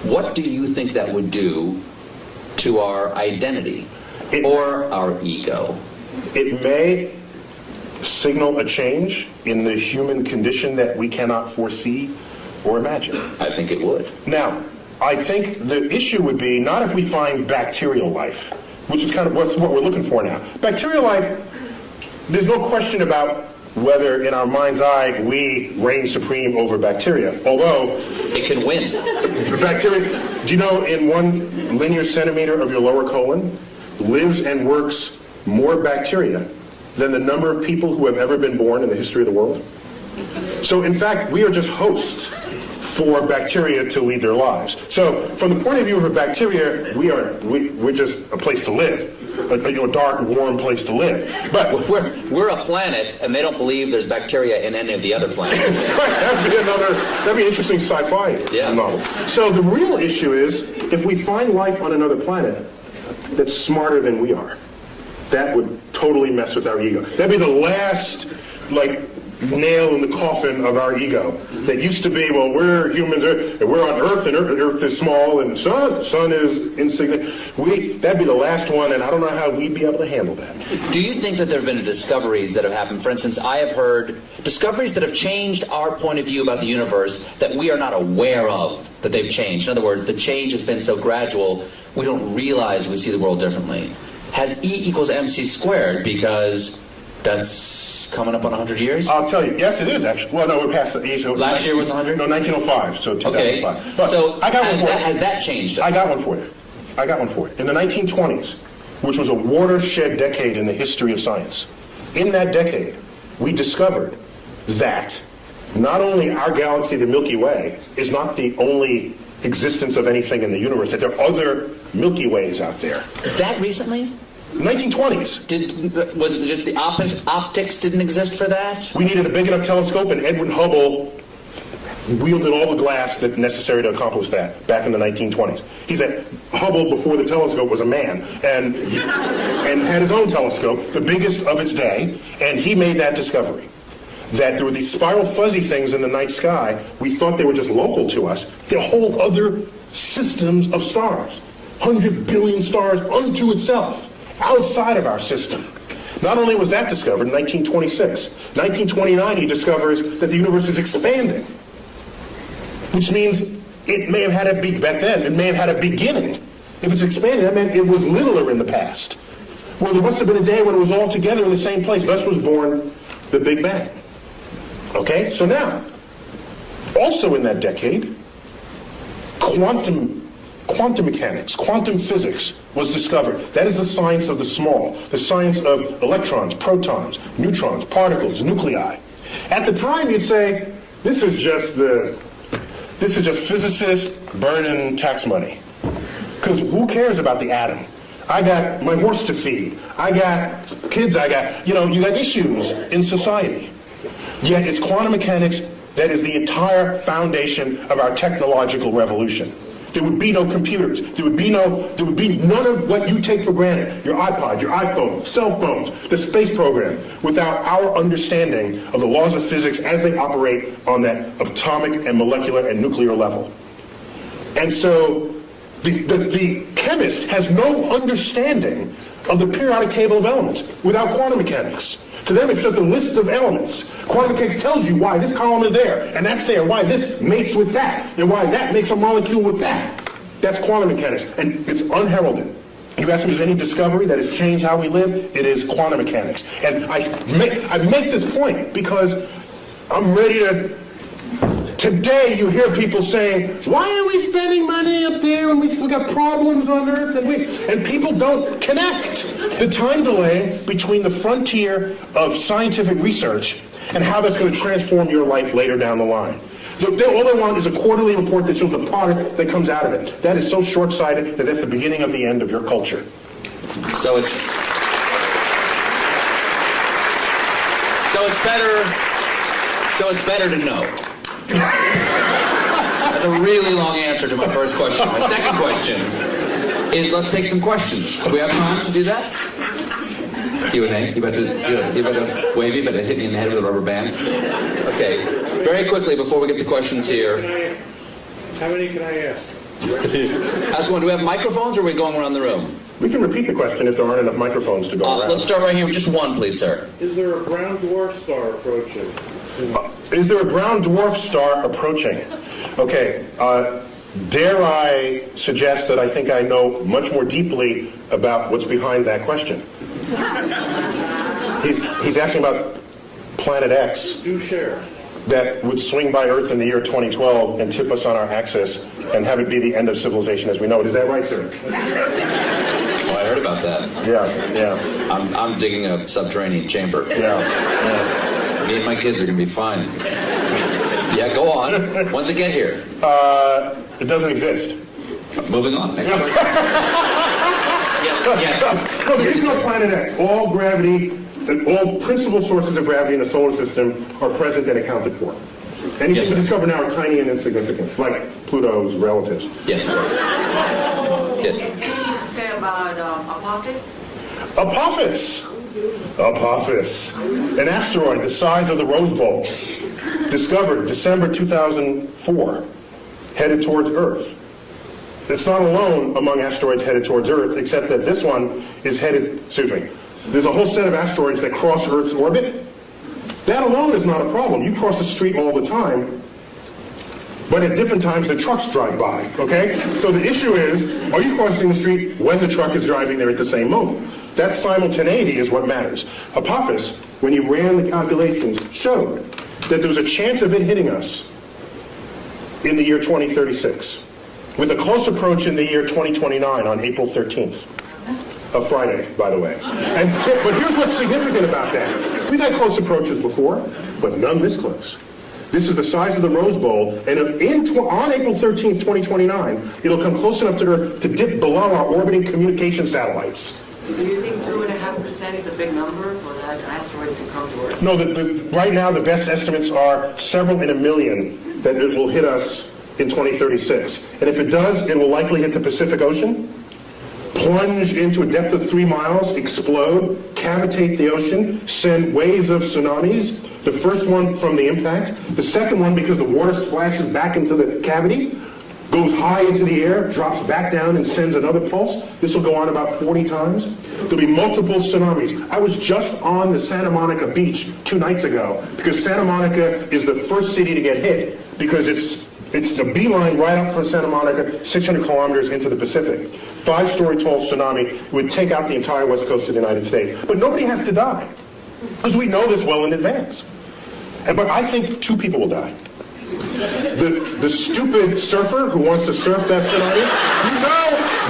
what do you think that would do to our identity or our ego? It may signal a change in the human condition that we cannot foresee or imagine. I think it would. Now, I think the issue would be not if we find bacterial life, which is kind of what we're looking for now. Bacterial life, there's no question about whether in our mind's eye we reign supreme over bacteria, although it can win. The bacteria, do you know in 1 linear centimeter of your lower colon lives and works more bacteria than the number of people who have ever been born in the history of the world? So in fact, we are just hosts for bacteria to lead their lives. So from the point of view of a bacteria, we're just a place to live, a dark, warm place to live. But we're a planet, and they don't believe there's bacteria in any of the other planets. that'd be an interesting sci-fi novel. So the real issue is, if we find life on another planet that's smarter than we are, that would totally mess with our ego. That'd be the last, nail in the coffin of our ego. That used to be, well, we're humans, we're on Earth, and Earth is small, and Sun is insignificant. That'd be the last one, and I don't know how we'd be able to handle that. Do you think that there have been discoveries that have happened? For instance, I have heard discoveries that have changed our point of view about the universe that we are not aware of, that they've changed. In other words, the change has been so gradual, we don't realize we see the world differently. Has E equals MC squared, because that's coming up on 100 years? I'll tell you. Yes, it is, actually. Well, no, we're past the age. Last year was 100? No, 1905, so 2005. Okay. But So I got one for you. has that changed us? I got one for you. In the 1920s, which was a watershed decade in the history of science, in that decade, we discovered that not only our galaxy, the Milky Way, is not the only existence of anything in the universe, that there are other Milky Ways out there. That recently? 1920s. Was it just the optics didn't exist for that? We needed a big enough telescope, and Edwin Hubble wielded all the glass that's necessary to accomplish that back in the 1920s. He said Hubble, before the telescope, was a man and had his own telescope, the biggest of its day, and he made that discovery. That there were these spiral fuzzy things in the night sky. We thought they were just local to us. They're whole other systems of stars. 100 billion stars unto itself, outside of our system. Not only was that discovered in 1926, 1929 he discovers that the universe is expanding, which means it may have had a back then, it may have had a beginning. If it's expanding, that meant it was littler in the past. Well, there must have been a day when it was all together in the same place. Thus was born the Big Bang. Okay, so now, also in that decade, quantum mechanics, quantum physics was discovered. That is the science of the small, the science of electrons, protons, neutrons, particles, nuclei. At the time, you'd say, this is just physicists burning tax money. Because who cares about the atom? I got my horse to feed. I got kids, you got issues in society. Yet it's quantum mechanics that is the entire foundation of our technological revolution. There would be no computers. There would be none of what you take for granted, your iPod, your iPhone, cell phones, the space program, without our understanding of the laws of physics as they operate on that atomic and molecular and nuclear level. And so the chemist has no understanding of the periodic table of elements without quantum mechanics. To them, it's just a list of elements. Quantum mechanics tells you why this column is there, and that's there, why this mates with that, and why that makes a molecule with that. That's quantum mechanics, and it's unheralded. You ask me, is there any discovery that has changed how we live? It is quantum mechanics. And I make this point because I'm ready to... Today you hear people saying, why are we spending money up there when we got problems on Earth? And people don't connect the time delay between the frontier of scientific research and how that's going to transform your life later down the line. All they want is a quarterly report that shows the product that comes out of it. That is so short-sighted that that's the beginning of the end of your culture. So So it's better to know. That's a really long answer to my first question. My second question is, let's take some questions. Do we have time to do that? Q&A? You better wave, you better hit me in the head with a rubber band. Okay, very quickly before we get to questions here. How many can I ask? I was wondering, do we have microphones or are we going around the room? We can repeat the question if there aren't enough microphones to go around. Let's start right here with just one, please, sir. Is there a brown dwarf star approaching? Is there a brown dwarf star approaching? Okay, dare I suggest that I think I know much more deeply about what's behind that question. He's asking about Planet X. Do share. That would swing by Earth in the year 2012 and tip us on our axis and have it be the end of civilization as we know it. Is that right, sir? Oh, I heard about that. Yeah. I'm digging a subterranean chamber. Yeah. Me and my kids are going to be fine. Yeah, go on. When's it get here? It doesn't exist. Moving on. Next question. Yes. No, there is no Planet X. All gravity, all principal sources of gravity in the solar system are present and accounted for. Anything we discover now are tiny and insignificant, like Pluto's relatives. Yes. Yes. Anything to say about Apophis? Apophis. An asteroid the size of the Rose Bowl. Discovered December 2004. Headed towards Earth. It's not alone among asteroids headed towards Earth, except that this one is headed, there's a whole set of asteroids that cross Earth's orbit. That alone is not a problem. You cross the street all the time, but at different times the trucks drive by, okay? So the issue is, are you crossing the street when the truck is driving there at the same moment? That simultaneity is what matters. Apophis, when you ran the calculations, showed that there was a chance of it hitting us in the year 2036, with a close approach in the year 2029 on April 13th. A Friday, by the way. But here's what's significant about that. We've had close approaches before, but none this close. This is the size of the Rose Bowl, and on April 13th, 2029, it'll come close enough to Earth to dip below our orbiting communication satellites. Do you think 2.5% is a big number for that asteroid to come to Earth? No, right now the best estimates are several in a million that it will hit us in 2036. And if it does, it will likely hit the Pacific Ocean, plunge into a depth of 3 miles, explode, cavitate the ocean, send waves of tsunamis. The first one from the impact. The second one, because the water splashes back into the cavity, goes high into the air, drops back down and sends another pulse. This will go on about 40 times. There'll be multiple tsunamis. I was just on the Santa Monica beach 2 nights ago because Santa Monica is the first city to get hit because it's the beeline right up from Santa Monica, 600 kilometers into the Pacific. 5-story tall tsunami would take out the entire west coast of the United States. But nobody has to die because we know this well in advance. But I think 2 people will die. The stupid surfer who wants to surf that tsunami,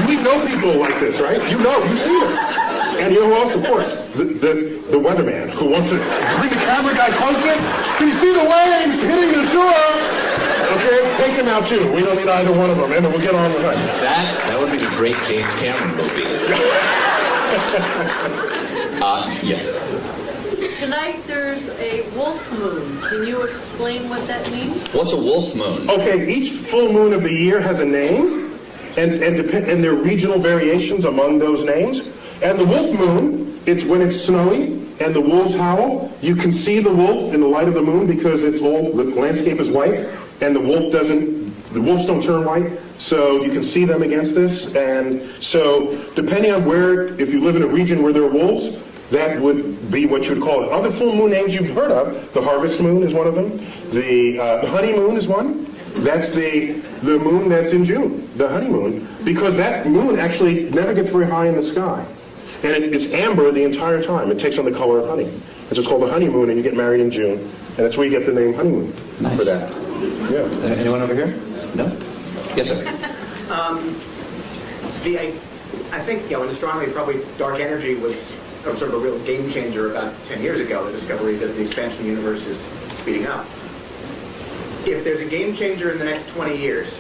we know people like this, right? You see them. And you know who else? Of course, the weatherman who wants to bring the camera guy closer. Can you see the waves hitting the shore? Okay, take him out too. We don't need either one of them, and then we'll get on with it. That would be the great James Cameron movie. Yes. Tonight there's a wolf moon. Can you explain what that means? What's a wolf moon? Okay, each full moon of the year has a name, and there are regional variations among those names. And the wolf moon, it's when it's snowy and the wolves howl. You can see the wolf in the light of the moon because the landscape is white, and the wolves don't turn white, so you can see them against this. And so depending on if you live in a region where there are wolves, that would be what you would call it. Other full moon names you've heard of, the harvest moon is one of them. The honeymoon is one. That's the moon that's in June, the honeymoon, because that moon actually never gets very high in the sky. And it's amber the entire time. It takes on the color of honey. It's just called the honeymoon, and you get married in June. And that's where you get the name honeymoon for that. Yeah. Anyone over here? No? Yes, sir. I think, in astronomy, probably dark energy was sort of a real game changer about 10 years ago, the discovery that the expansion of the universe is speeding up. If there's a game changer in the next 20 years,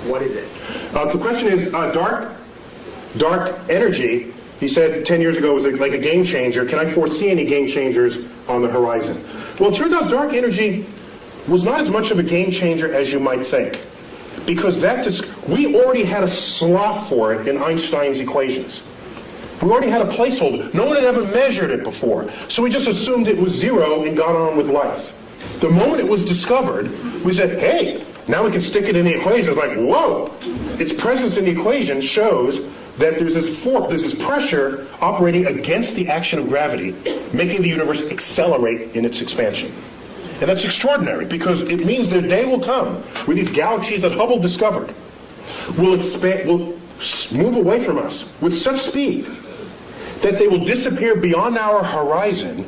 what is it? The question is, dark energy, he said 10 years ago was like a game changer. Can I foresee any game changers on the horizon. Well, it turns out dark energy was not as much of a game changer as you might think, because we already had a slot for it in Einstein's equations. We already had a placeholder. No one had ever measured it before, so we just assumed it was zero and got on with life. The moment it was discovered, we said, hey, now we can stick it in the equation. It's like, whoa! Its presence in the equation shows that there's this force, there's this pressure operating against the action of gravity, making the universe accelerate in its expansion. And that's extraordinary, because it means the day will come where these galaxies that Hubble discovered will move away from us with such speed that they will disappear beyond our horizon,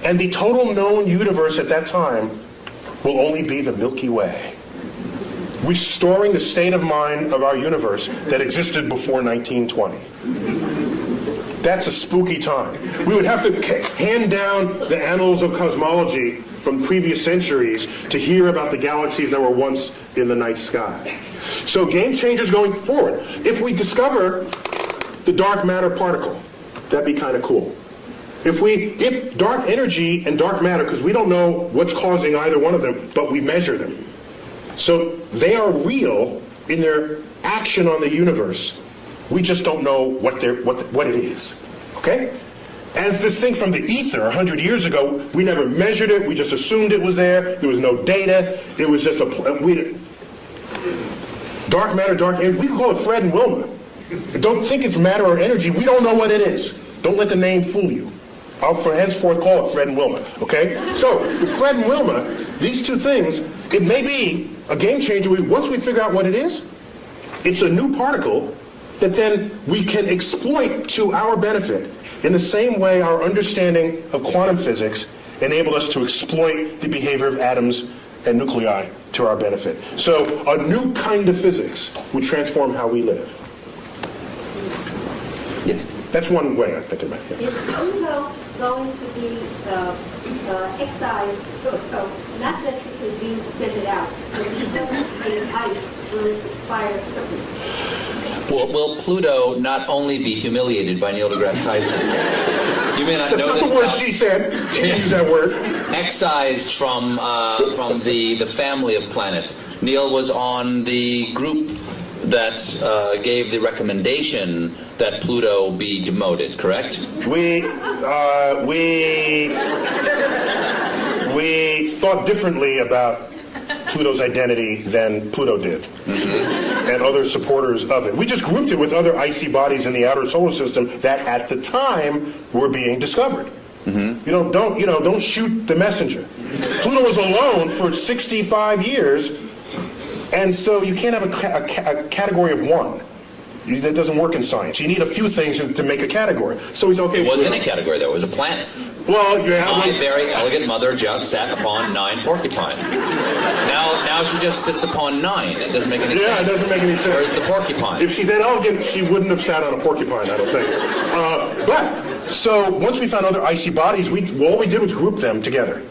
and the total known universe at that time will only be the Milky Way, restoring the state of mind of our universe that existed before 1920. That's a spooky time. We would have to hand down the annals of cosmology from previous centuries to hear about the galaxies that were once in the night sky. So game changers going forward. If we discover the dark matter particle, that'd be kind of cool. If dark energy and dark matter, because we don't know what's causing either one of them, but we measure them. So they are real in their action on the universe. We just don't know what it is. Okay? As distinct from the ether 100 years ago, we never measured it. We just assumed it was there. There was no data. It was just dark matter, dark energy. We call it Fred and Wilma. Don't think it's matter or energy. We don't know what it is. Don't let the name fool you. I'll henceforth call it Fred and Wilma. Okay? So with Fred and Wilma, these two things, it may be a game changer. Once we figure out what it is, it's a new particle that then we can exploit to our benefit, in the same way our understanding of quantum physics enabled us to exploit the behavior of atoms and nuclei to our benefit. So a new kind of physics would transform how we live. Yes, that's one way I think about it. Is Pluto going to be excised, so not just because we send it out, but because in ice will it expire? Will Pluto not only be humiliated by ´niːl deGrasse Tyson? You may not know this. That's not the word she said. She used that word. Excised from the family of planets. ´niːl was on the group that gave the recommendation that Pluto be demoted, correct? We thought differently about Pluto's identity than Pluto did, and other supporters of it. We just grouped it with other icy bodies in the outer solar system that, at the time, were being discovered. Don't shoot the messenger. Pluto was alone for 65 years, and so you can't have a category of one. That doesn't work in science. You need a few things to make a category. So we said, okay. It wasn't a category, though. It was a planet. Well, yeah. My very elegant mother just sat upon 9 porcupine. Now she just sits upon 9. It doesn't make any sense. Yeah, it doesn't make any sense. Where's the porcupine? If she's that elegant, she wouldn't have sat on a porcupine, I don't think. So once we found other icy bodies, all we did was group them together.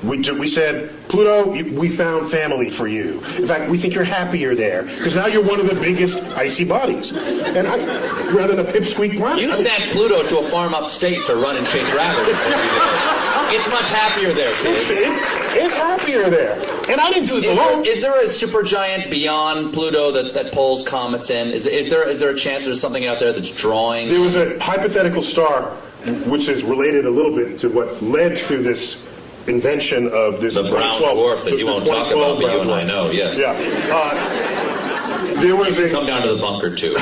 We said, Pluto, we found family for you. In fact, we think you're happier there, because now you're one of the biggest icy bodies. And rather than a pipsqueak planet. You sent Pluto to a farm upstate to run and chase rabbits. It's much happier there, kids. It's happier there. And I didn't do this alone. Is there a supergiant beyond Pluto that pulls comets in? Is there a chance there's something out there that's drawing? There was a hypothetical star, which is related a little bit to what led to this invention of this the brown dwarf that you won't talk about, but you and I know, yes. Yeah. There was come down to the bunker too.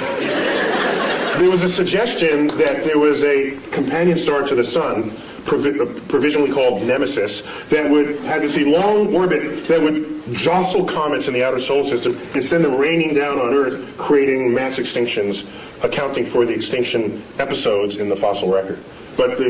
There was a suggestion that there was a companion star to the sun, provisionally called Nemesis, that had this long orbit that would jostle comets in the outer solar system and send them raining down on Earth, creating mass extinctions, accounting for the extinction episodes in the fossil record. But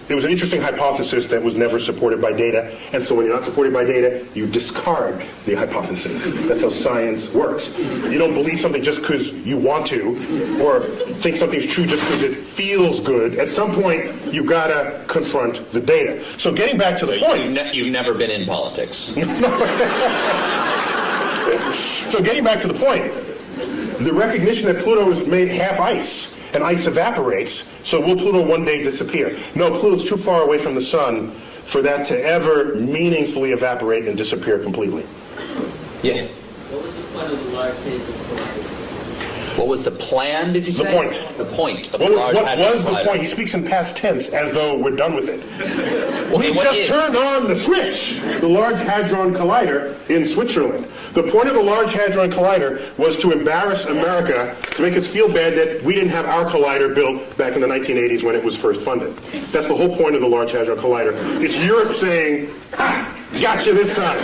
it was an interesting hypothesis that was never supported by data, and so when you're not supported by data, you discard the hypothesis. That's how science works. You don't believe something just because you want to, or think something's true just because it feels good. At some point, you've got to confront the data. So getting back to the point... You've never been in politics. So getting back to the point, the recognition that Pluto is made half ice, and ice evaporates, so will Pluto one day disappear? No, Pluto's too far away from the sun for that to ever meaningfully evaporate and disappear completely. Yes? What was the point of the Large Hadron Collider? What was the plan, did you say? The point. The point of the What Large Hadron was the Collider. point? He speaks in past tense as though we're done with it. Okay, We what just is? turned on the switch, the Large Hadron Collider in Switzerland. The point of the Large Hadron Collider was to embarrass America, to make us feel bad that we didn't have our collider built back in the 1980s when it was first funded. That's the whole point of the Large Hadron Collider. It's Europe saying, ha, gotcha this time.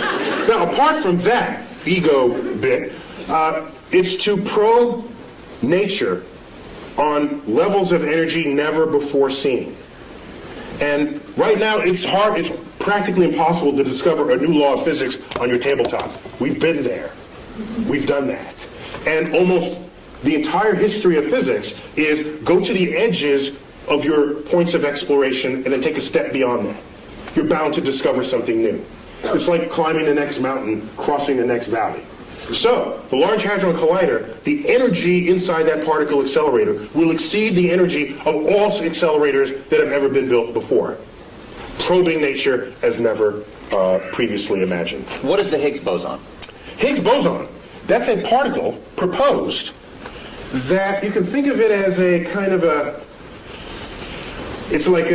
Now, apart from that ego bit, it's to probe nature on levels of energy never before seen. And right now, it's practically impossible to discover a new law of physics on your tabletop. We've been there. We've done that. And almost the entire history of physics is go to the edges of your points of exploration and then take a step beyond that. You're bound to discover something new. It's like climbing the next mountain, crossing the next valley. So, the Large Hadron Collider, the energy inside that particle accelerator will exceed the energy of all accelerators that have ever been built before, probing nature as never previously imagined. What is the Higgs boson? Higgs boson, that's a particle proposed that you can think of it as a kind of it's like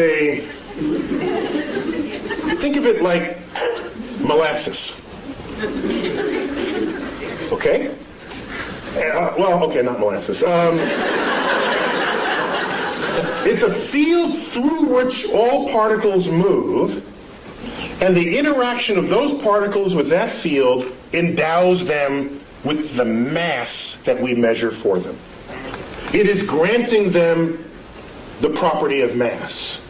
think of it like molasses. Okay? Okay, not molasses. It's a field through which all particles move, and the interaction of those particles with that field endows them with the mass that we measure for them. It is granting them the property of mass.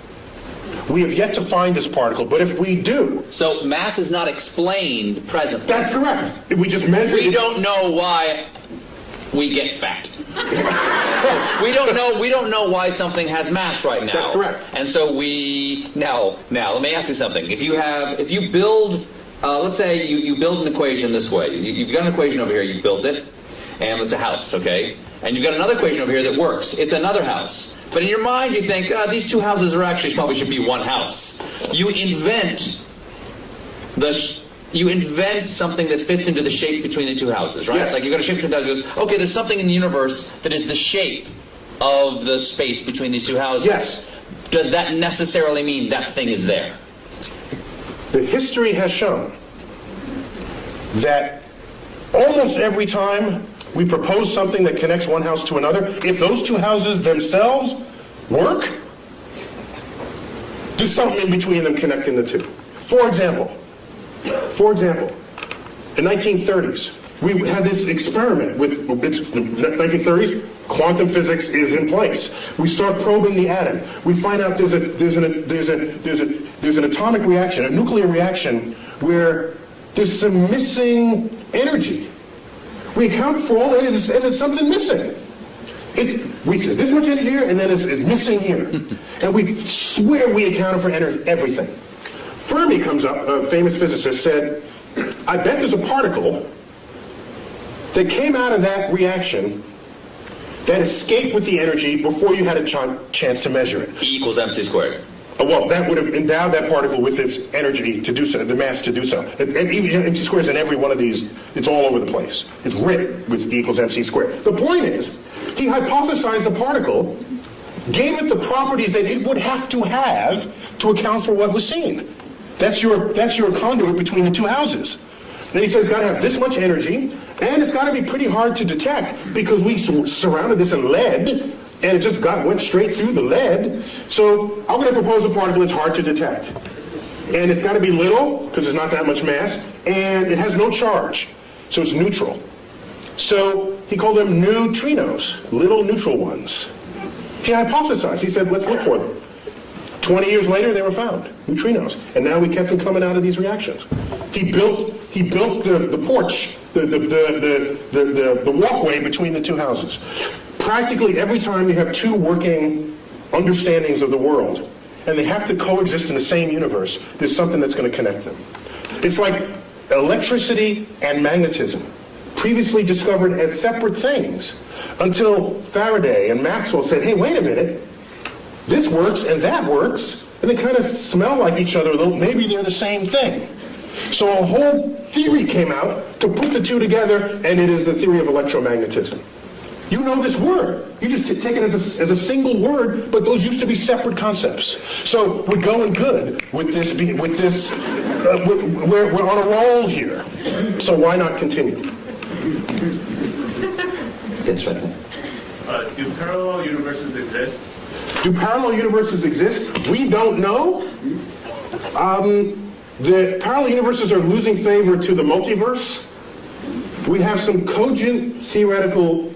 We have yet to find this particle, but if we do... So mass is not explained presently. That's correct. We just measure... We don't know why we get fat. we don't know why something has mass right now. That's correct. And so now let me ask you something. If you build let's say you build an equation this way. You've got an equation over here, you built it, and it's a house, okay? And you've got another equation over here that works. It's another house. But in your mind, you think, these two houses are actually probably should be one house. You invent something that fits into the shape between the two houses, right? Yes. Like you've got a shape between the houses. Goes, okay, there's something in the universe that is the shape of the space between these two houses. Yes. Does that necessarily mean that thing is there? The history has shown that almost every time we propose something that connects one house to another, if those two houses themselves work, there's something in between them connecting the two. For example, in 1930s, we had this experiment with the 1930s. Quantum physics is in place. We start probing the atom. We find out there's an atomic reaction, a nuclear reaction, where there's some missing energy. We account for all that, and there's something missing. We said this much energy here, and then it's missing here. And we swear we accounted for everything. Fermi comes up, a famous physicist, said, I bet there's a particle that came out of that reaction that escaped with the energy before you had a chance to measure it. E equals mc squared. Well, that would have endowed that particle with its energy to do so, the mass to do so. And even mc squared is in every one of these, it's all over the place. It's written with E equals mc squared. The point is, he hypothesized the particle, gave it the properties that it would have to account for what was seen. That's your conduit between the two houses. Then he says it's got to have this much energy, and it's got to be pretty hard to detect because we surrounded this in lead, and it just went straight through the lead. So I'm going to propose a particle that's hard to detect. And it's got to be little, because there's not that much mass, and it has no charge, so it's neutral. So he called them neutrinos, little neutral ones. He hypothesized. He said, let's look for them. 20 years later, they were found, neutrinos. And now we kept them coming out of these reactions. He built the porch, the walkway between the two houses. Practically every time you have two working understandings of the world, and they have to coexist in the same universe, there's something that's going to connect them. It's like electricity and magnetism, previously discovered as separate things, until Faraday and Maxwell said, hey, wait a minute, this works and that works. and they kind of smell like each other a little. Maybe they're the same thing. So a whole theory came out to put the two together, and it is the theory of electromagnetism. You know this word. You just take it as a single word, but those used to be separate concepts. So we're going good with this. We're on a roll here. So why not continue? Yes, right. Do parallel universes exist? Do parallel universes exist? We don't know. The parallel universes are losing favor to the multiverse. We have some cogent theoretical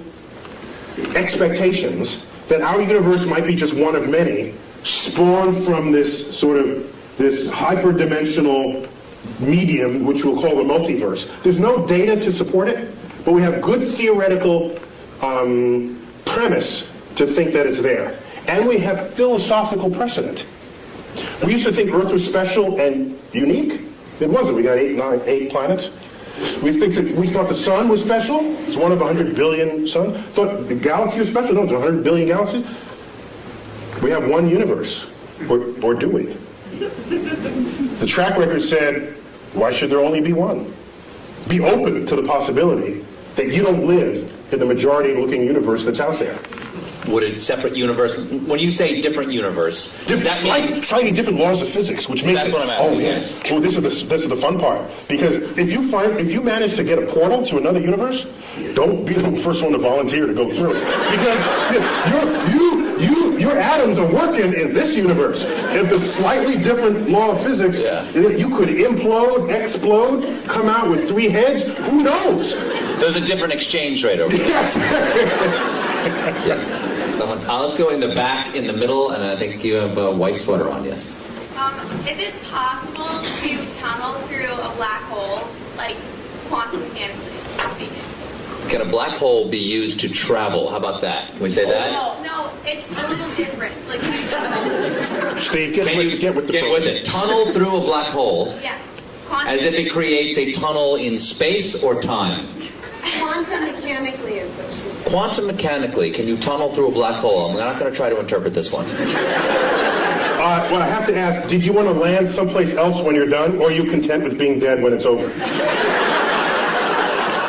expectations that our universe might be just one of many, spawned from this sort of this hyperdimensional medium, which we'll call the multiverse. There's no data to support it, but we have good theoretical premise to think that it's there. And we have philosophical precedent. We used to think Earth was special and unique. It wasn't. We got 8 planets. We thought the sun was special. It's one of 100 billion suns. Thought the galaxy was special. No, it's 100 billion galaxies. We have one universe. Or do we? The track record said, why should there only be one? Be open to the possibility that you don't live in the majority-looking universe that's out there. Would a separate universe, when you say different universe, slightly different laws of physics, which makes that's what I'm asking. Oh yes. Well, this is the fun part, because if you manage to get a portal to another universe, don't be the first one to volunteer to go through it, because your atoms are working in this universe. If the slightly different law of physics, you could implode, explode, come out with 3 heads. Who knows? There's a different exchange rate over there. Yes. Yes. Someone, let's go in the back, in the middle, and I think you have a white sweater on, yes. Is it possible to tunnel through a black hole, like quantum mechanically speaking? Can a black hole be used to travel? How about that? Can we say that? No, it's a little different. Like, Steve, get with it. Tunnel through a black hole. Yes. As if it creates a tunnel in space or time. Quantum mechanically is what she said. Quantum mechanically, can you tunnel through a black hole? I'm not going to try to interpret this one. Well, I have to ask, did you want to land someplace else when you're done, or are you content with being dead when it's over?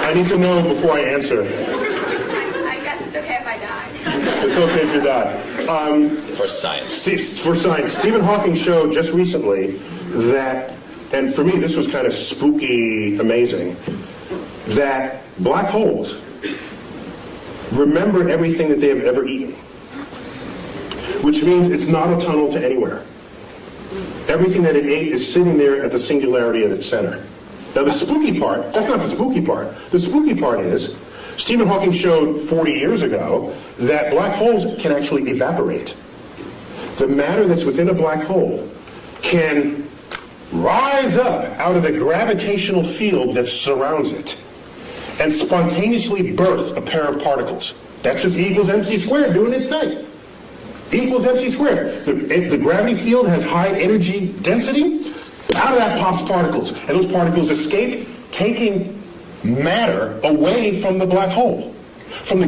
I need to know before I answer. I guess it's okay if I die. It's okay if you die. For science. For science. Stephen Hawking showed just recently that, and for me this was kind of spooky amazing, that black holes remember everything that they have ever eaten. Which means it's not a tunnel to anywhere. Everything that it ate is sitting there at the singularity at its center. Now the spooky part, that's not the spooky part. The spooky part is, Stephen Hawking showed 40 years ago that black holes can actually evaporate. The matter that's within a black hole can rise up out of the gravitational field that surrounds it and spontaneously birth a pair of particles. That's just E equals mc squared doing its thing. E equals mc squared. The gravity field has high energy density. Out of that pops particles. And those particles escape, taking matter away from the black hole. From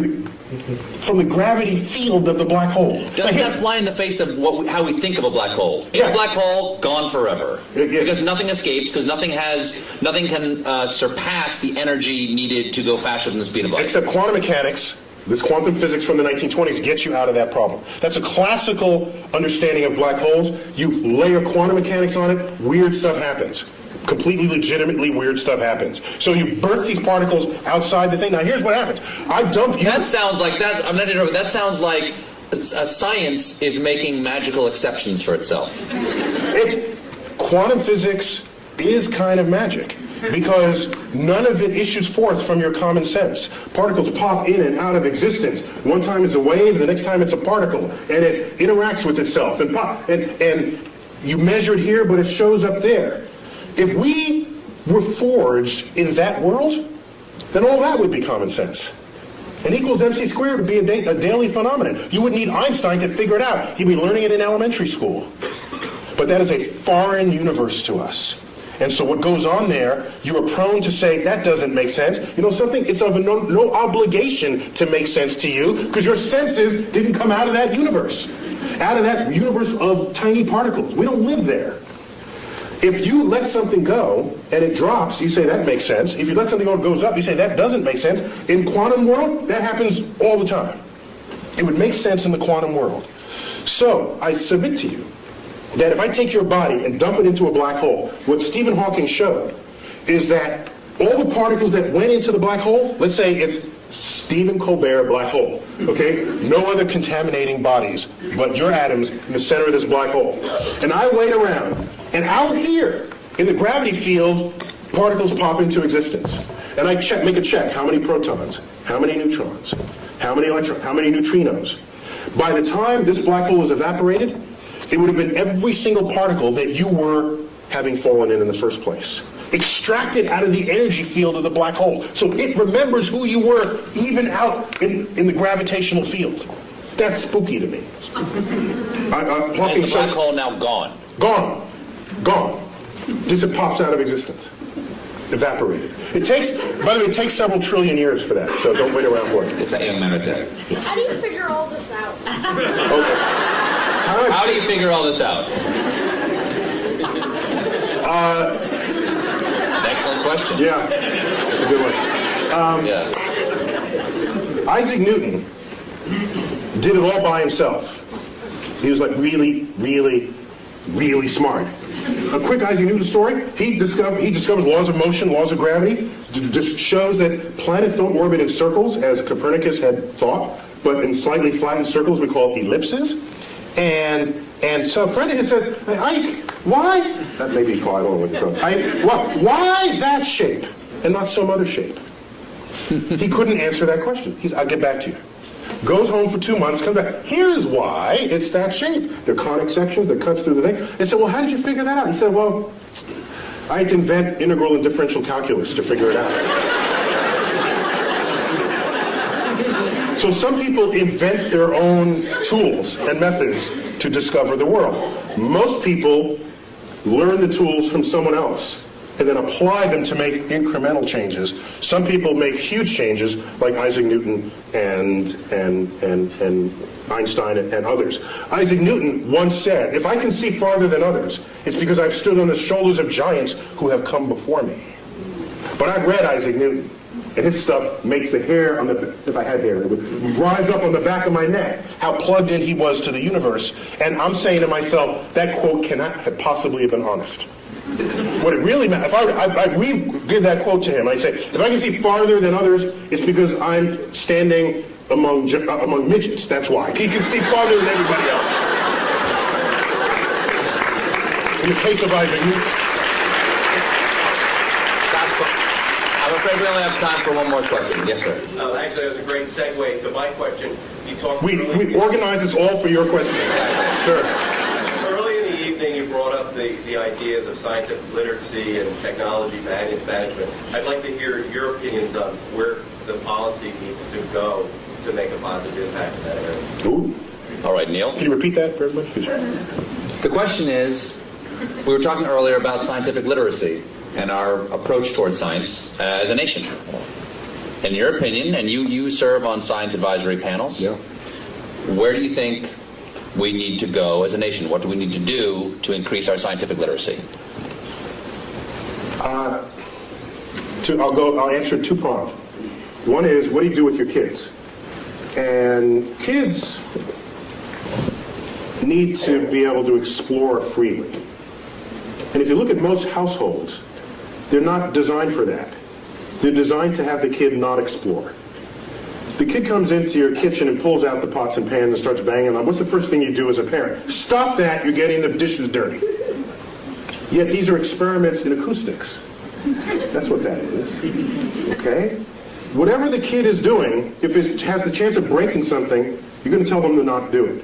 the gravity field of the black hole. Doesn't that fly in the face of how we think of a black hole? In a black hole, gone forever. Because nothing escapes, because nothing can surpass the energy needed to go faster than the speed of light. Except quantum mechanics, this quantum physics from the 1920s gets you out of that problem. That's a classical understanding of black holes. You layer quantum mechanics on it, weird stuff happens. Completely legitimately weird stuff happens. So you birth these particles outside the thing. Now here's what happens. I dump you. That sounds like that. I'm not interrupting. That sounds like science is making magical exceptions for itself. Quantum physics is kind of magic because none of it issues forth from your common sense. Particles pop in and out of existence. One time it's a wave, the next time it's a particle, and it interacts with itself and you measure it here, but it shows up there. If we were forged in that world, then all that would be common sense. N equals mc squared would be a daily phenomenon. You wouldn't need Einstein to figure it out. He'd be learning it in elementary school. But that is a foreign universe to us. And so what goes on there, you are prone to say, that doesn't make sense. You know something? It's of no obligation to make sense to you because your senses didn't come out of that universe. out of that universe of tiny particles. We don't live there. If you let something go and it drops, you say that makes sense. If you let something go and it goes up, you say that doesn't make sense. In quantum world, that happens all the time. It would make sense in the quantum world. So I submit to you that if I take your body and dump it into a black hole, what Stephen Hawking showed is that all the particles that went into the black hole, let's say it's Stephen Colbert black hole, okay? No other contaminating bodies but your atoms in the center of this black hole. And I wait around, and out here in the gravity field, particles pop into existence. And I make a check, how many protons, how many neutrons, how many electrons, how many neutrinos. By the time this black hole was evaporated, it would have been every single particle that you were having fallen in the first place. Extracted out of the energy field of the black hole. So it remembers who you were even out in the gravitational field. That's spooky to me. Is the black hole now gone? Gone. Gone. Just it pops out of existence. Evaporated. It takes, by the way, it takes several trillion years for that, so don't wait around for it. It's that young man right there. How do you figure all this out? Okay. How do you figure all this out? It's an excellent question. Yeah, that's a good one. Isaac Newton did it all by himself. He was like really, really, really smart. A quick Isaac Newton story. He discovered laws of motion, laws of gravity. Just shows that planets don't orbit in circles, as Copernicus had thought, but in slightly flattened circles we call ellipses. And so a friend of his said, hey, Ike, why? That may be called, I don't know what it's called. Why that shape and not some other shape? He couldn't answer that question. I'll get back to you. Goes home for 2 months, comes back. Here's why it's that shape. They're conic sections that cuts through the thing. They said, well, how did you figure that out? He said, well, I had to invent integral and differential calculus to figure it out. So some people invent their own tools and methods to discover the world. Most people learn the tools from someone else and then apply them to make incremental changes. Some people make huge changes, like Isaac Newton and Einstein and others. Isaac Newton once said, if I can see farther than others, it's because I've stood on the shoulders of giants who have come before me. But I've read Isaac Newton, and his stuff makes the hair on the, if I had hair, it would rise up on the back of my neck, how plugged in he was to the universe. And I'm saying to myself, that quote cannot have possibly have been honest. What it really meant, if I re-give that quote to him, I'd say, if I can see farther than others, it's because I'm standing among midgets, that's why. He can see farther than everybody else. In the case of Isaac Newton. I'm afraid we only have time for one more question. Yes, sir. Actually, that was a great segue to my question. You talked we organize this all for your question. Sure. Early in the evening, you brought up the ideas of scientific literacy and technology management. I'd like to hear your opinions on where the policy needs to go to make a positive impact in that area. Ooh. All right, Neil. Can you repeat that for everybody? The question is, we were talking earlier about scientific literacy and our approach towards science as a nation. In your opinion, and you serve on science advisory panels, where do you think we need to go as a nation? What do we need to do to increase our scientific literacy? I'll answer two-pronged. One is, what do you do with your kids? And kids need to be able to explore freely. And if you look at most households, they're not designed for that. They're designed to have the kid not explore. The kid comes into your kitchen and pulls out the pots and pans and starts banging on. What's the first thing you do as a parent? Stop that, you're getting the dishes dirty. Yet these are experiments in acoustics. That's what that is. Okay? Whatever the kid is doing, if it has the chance of breaking something, you're going to tell them to not do it,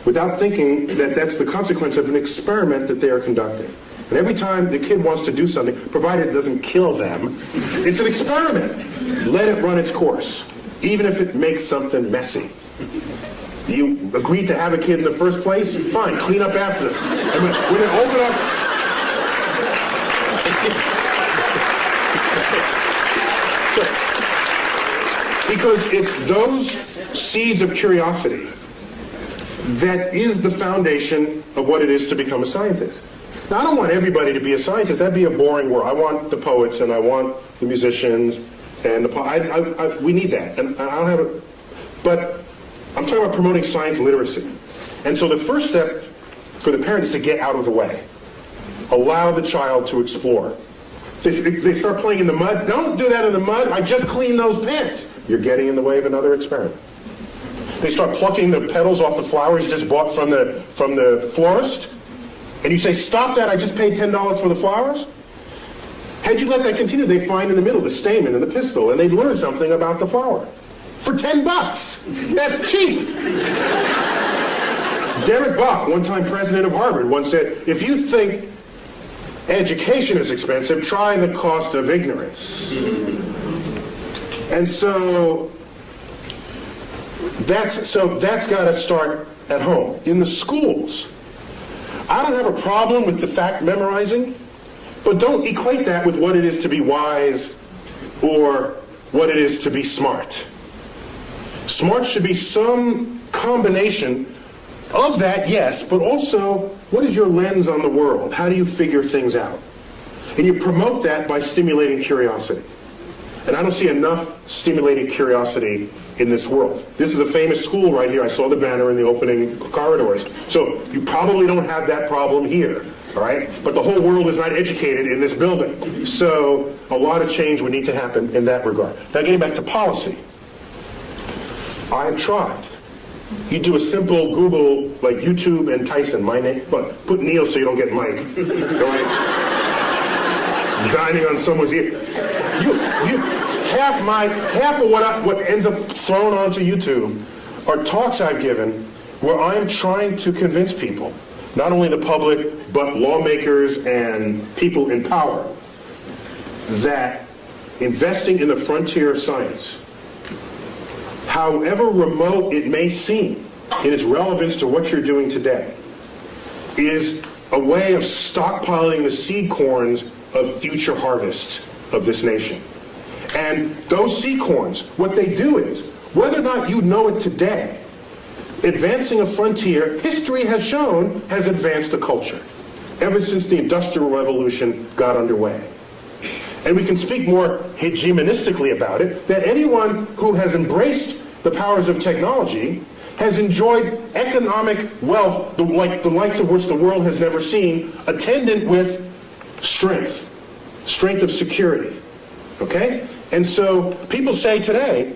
without thinking that that's the consequence of an experiment that they are conducting. And every time the kid wants to do something, provided it doesn't kill them, it's an experiment. Let it run its course, even if it makes something messy. You agreed to have a kid in the first place? Fine, clean up after them. And when they open up... Because it's those seeds of curiosity that is the foundation of what it is to become a scientist. Now, I don't want everybody to be a scientist. That'd be a boring world. I want the poets, and I want the musicians, and we need that. And I don't have it. But I'm talking about promoting science literacy. And so the first step for the parent is to get out of the way. Allow the child to explore. They start playing in the mud. Don't do that in the mud. I just cleaned those pants. You're getting in the way of another experiment. They start plucking the petals off the flowers you just bought from the florist. And you say, stop that, I just paid $10 for the flowers. Had you let that continue, they find in the middle the stamen and the pistil, and they learn something about the flower. For $10. That's cheap. Derek Bach, one-time president of Harvard, once said, if you think education is expensive, try the cost of ignorance. And so that's got to start at home. In the schools, I don't have a problem with the fact memorizing, but don't equate that with what it is to be wise or what it is to be smart. Smart should be some combination of that, yes, but also what is your lens on the world? How do you figure things out? And you promote that by stimulating curiosity. And I don't see enough stimulating curiosity in this world. This is a famous school right here. I saw the banner in the opening corridors. So you probably don't have that problem here, all right? But the whole world is not educated in this building. So a lot of change would need to happen in that regard. Now getting back to policy. I have tried. You do a simple Google, like YouTube and Tyson, my name, but put ʻniːl so you don't get Mike. Right? Dining on someone's ear. Half of what ends up thrown onto YouTube are talks I've given where I'm trying to convince people, not only the public, but lawmakers and people in power, that investing in the frontier of science, however remote it may seem in its relevance to what you're doing today, is a way of stockpiling the seed corns of future harvests of this nation. And those seed corns, what they do is, whether or not you know it today, advancing a frontier, history has shown, has advanced a culture ever since the Industrial Revolution got underway. And we can speak more hegemonistically about it, that anyone who has embraced the powers of technology has enjoyed economic wealth, the likes of which the world has never seen, attendant with strength of security. Okay? And so people say today,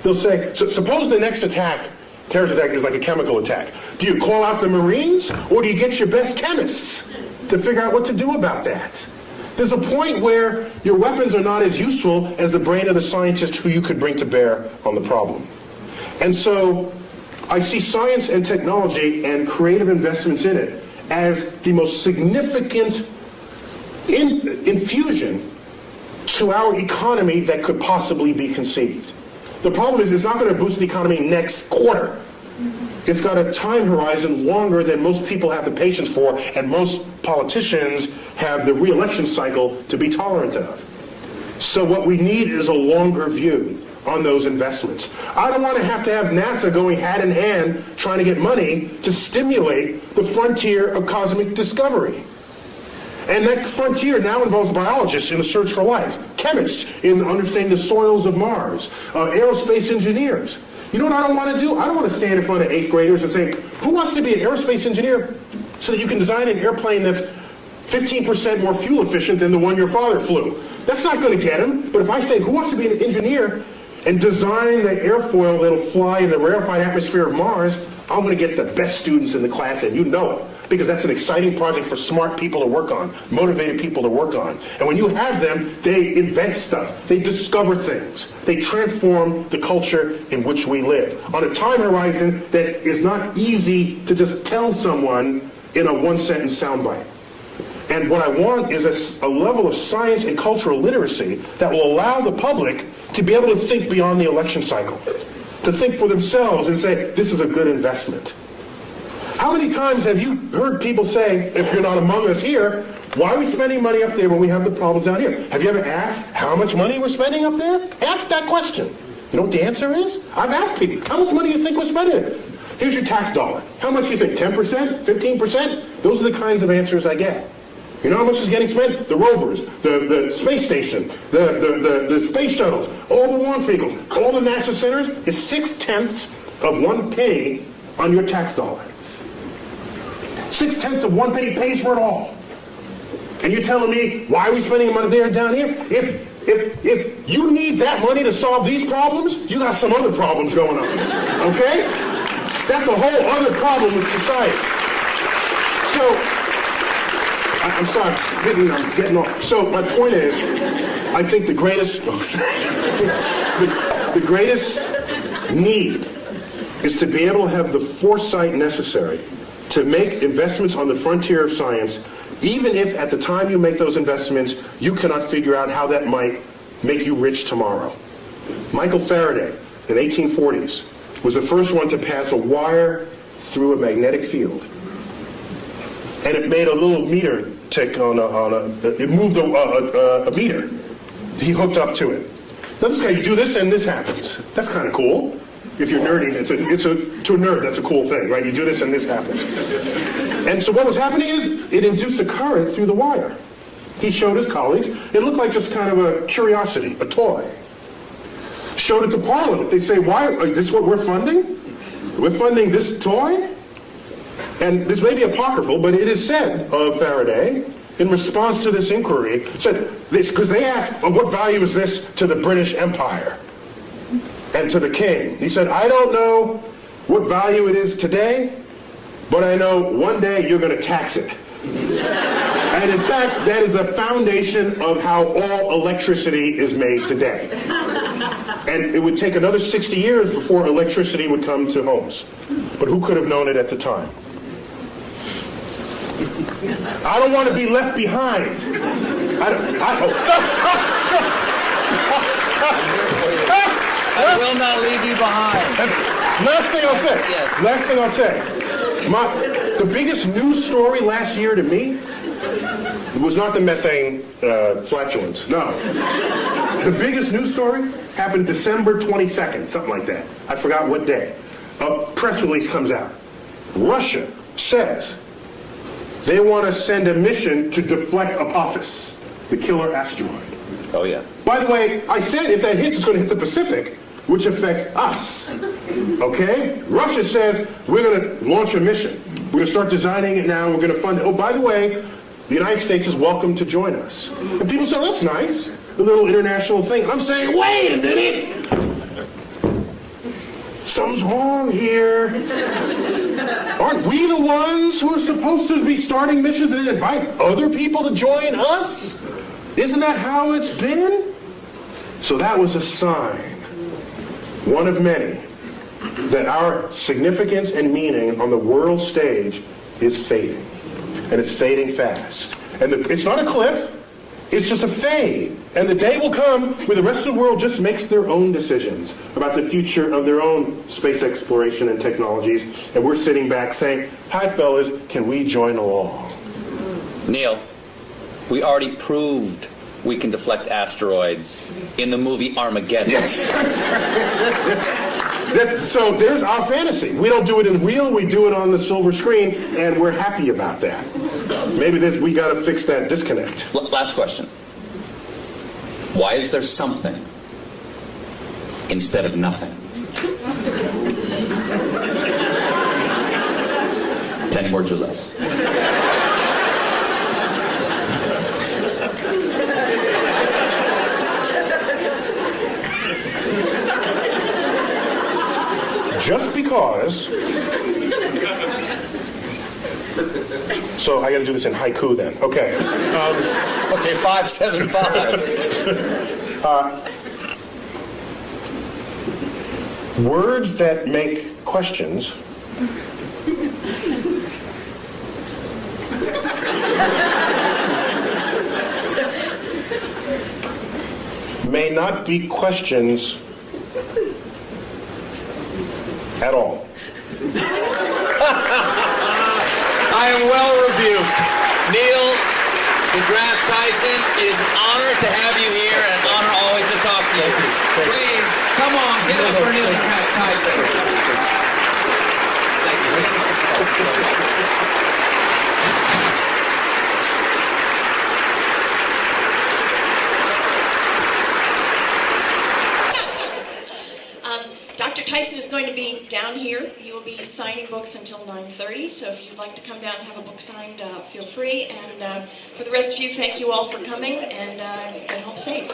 they'll say, suppose the next terrorist attack is like a chemical attack. Do you call out the Marines, or do you get your best chemists to figure out what to do about that? There's a point where your weapons are not as useful as the brain of the scientist who you could bring to bear on the problem. And so I see science and technology and creative investments in it as the most significant infusion to our economy that could possibly be conceived. The problem is it's not going to boost the economy next quarter. It's got a time horizon longer than most people have the patience for, and most politicians have the re-election cycle to be tolerant of. So what we need is a longer view on those investments. I don't want to have NASA going hand in hand trying to get money to stimulate the frontier of cosmic discovery. And that frontier now involves biologists in the search for life, chemists in understanding the soils of Mars, aerospace engineers. You know what I don't want to do? I don't want to stand in front of 8th graders and say, who wants to be an aerospace engineer so that you can design an airplane that's 15% more fuel efficient than the one your father flew? That's not going to get them. But if I say, who wants to be an engineer and design the airfoil that'll fly in the rarefied atmosphere of Mars, I'm going to get the best students in the class, and you know it. Because that's an exciting project for smart people to work on, motivated people to work on. And when you have them, they invent stuff. They discover things. They transform the culture in which we live on a time horizon that is not easy to just tell someone in a one-sentence soundbite. And what I want is a level of science and cultural literacy that will allow the public to be able to think beyond the election cycle, to think for themselves and say, this is a good investment. How many times have you heard people say, if you're not among us here, why are we spending money up there when we have the problems down here? Have you ever asked how much money we're spending up there? Ask that question. You know what the answer is? I've asked people, how much money do you think we're spending? here's your tax dollar. How much do you think? 10%? 15%? Those are the kinds of answers I get. You know how much is getting spent? The rovers, the space station, the space shuttles, all the launch vehicles, all the NASA centers is 0.6 of 1 penny on your tax dollar. 0.6 of 1 penny pays for it all. And you're telling me, why are we spending money there and down here? If you need that money to solve these problems, you got some other problems going on. Okay? That's a whole other problem with society. So, I'm sorry, I'm getting off. So my point is, I think the greatest, the greatest need is to be able to have the foresight necessary to make investments on the frontier of science, even if at the time you make those investments, you cannot figure out how that might make you rich tomorrow. Michael Faraday, in the 1840s, was the first one to pass a wire through a magnetic field. And it made a little meter tick it moved a meter. He hooked up to it. Now this guy, you do this and this happens. That's kind of cool. If you're nerdy, to a nerd, that's a cool thing, right? You do this and this happens. And so what was happening is, it induced a current through the wire. He showed his colleagues. It looked like just kind of a curiosity, a toy. Showed it to Parliament. They say, why, this is what we're funding? We're funding this toy? And this may be apocryphal, but it is said of Faraday, in response to this inquiry, said this, because they asked, well, what value is this to the British Empire and to the king? He said, I don't know what value it is today, but I know one day you're going to tax it. And in fact, that is the foundation of how all electricity is made today. And it would take another 60 years before electricity would come to homes. But who could have known it at the time? I don't want to be left behind. I will not leave you behind. Last thing I'll say. Yes. Last thing I'll say. The biggest news story last year to me was not the methane flatulence. No. The biggest news story happened December 22nd, something like that. I forgot what day. A press release comes out. Russia says they want to send a mission to deflect Apophis, the killer asteroid. Oh, yeah. By the way, I said if that hits, it's going to hit the Pacific, which affects us. Okay? Russia says we're going to launch a mission. We're going to start designing it now. We're going to fund it. Oh, by the way, the United States is welcome to join us. And people say, that's nice. A little international thing. And I'm saying, wait a minute. Something's wrong here. Aren't we the ones who are supposed to be starting missions and then invite other people to join us? Isn't that how it's been? So that was a sign, one of many, that our significance and meaning on the world stage is fading. And it's fading fast. And it's not a cliff. It's just a fade. And the day will come where the rest of the world just makes their own decisions about the future of their own space exploration and technologies. And we're sitting back saying, hi, fellas, can we join along? ʻniːl, we already proved we can deflect asteroids in the movie Armageddon. Yes. So there's our fantasy. We don't do it in real, we do it on the silver screen, and we're happy about that. Maybe we got to fix that disconnect. Last question. Why is there something instead of nothing? 10 words or less. Just because. So I got to do this in haiku then. Okay. Okay, 575. Words that make questions may not be questions at all. I am well rebuked. ʻniːl deGrasse Tyson, it is an honor to have you here and an honor always to talk to you. Please, come on, give it up for ʻniːl deGrasse Tyson. Dr. Tyson is going to be down here. He will be signing books until 9:30, so if you'd like to come down and have a book signed, feel free. And for the rest of you, thank you all for coming, and get home safe.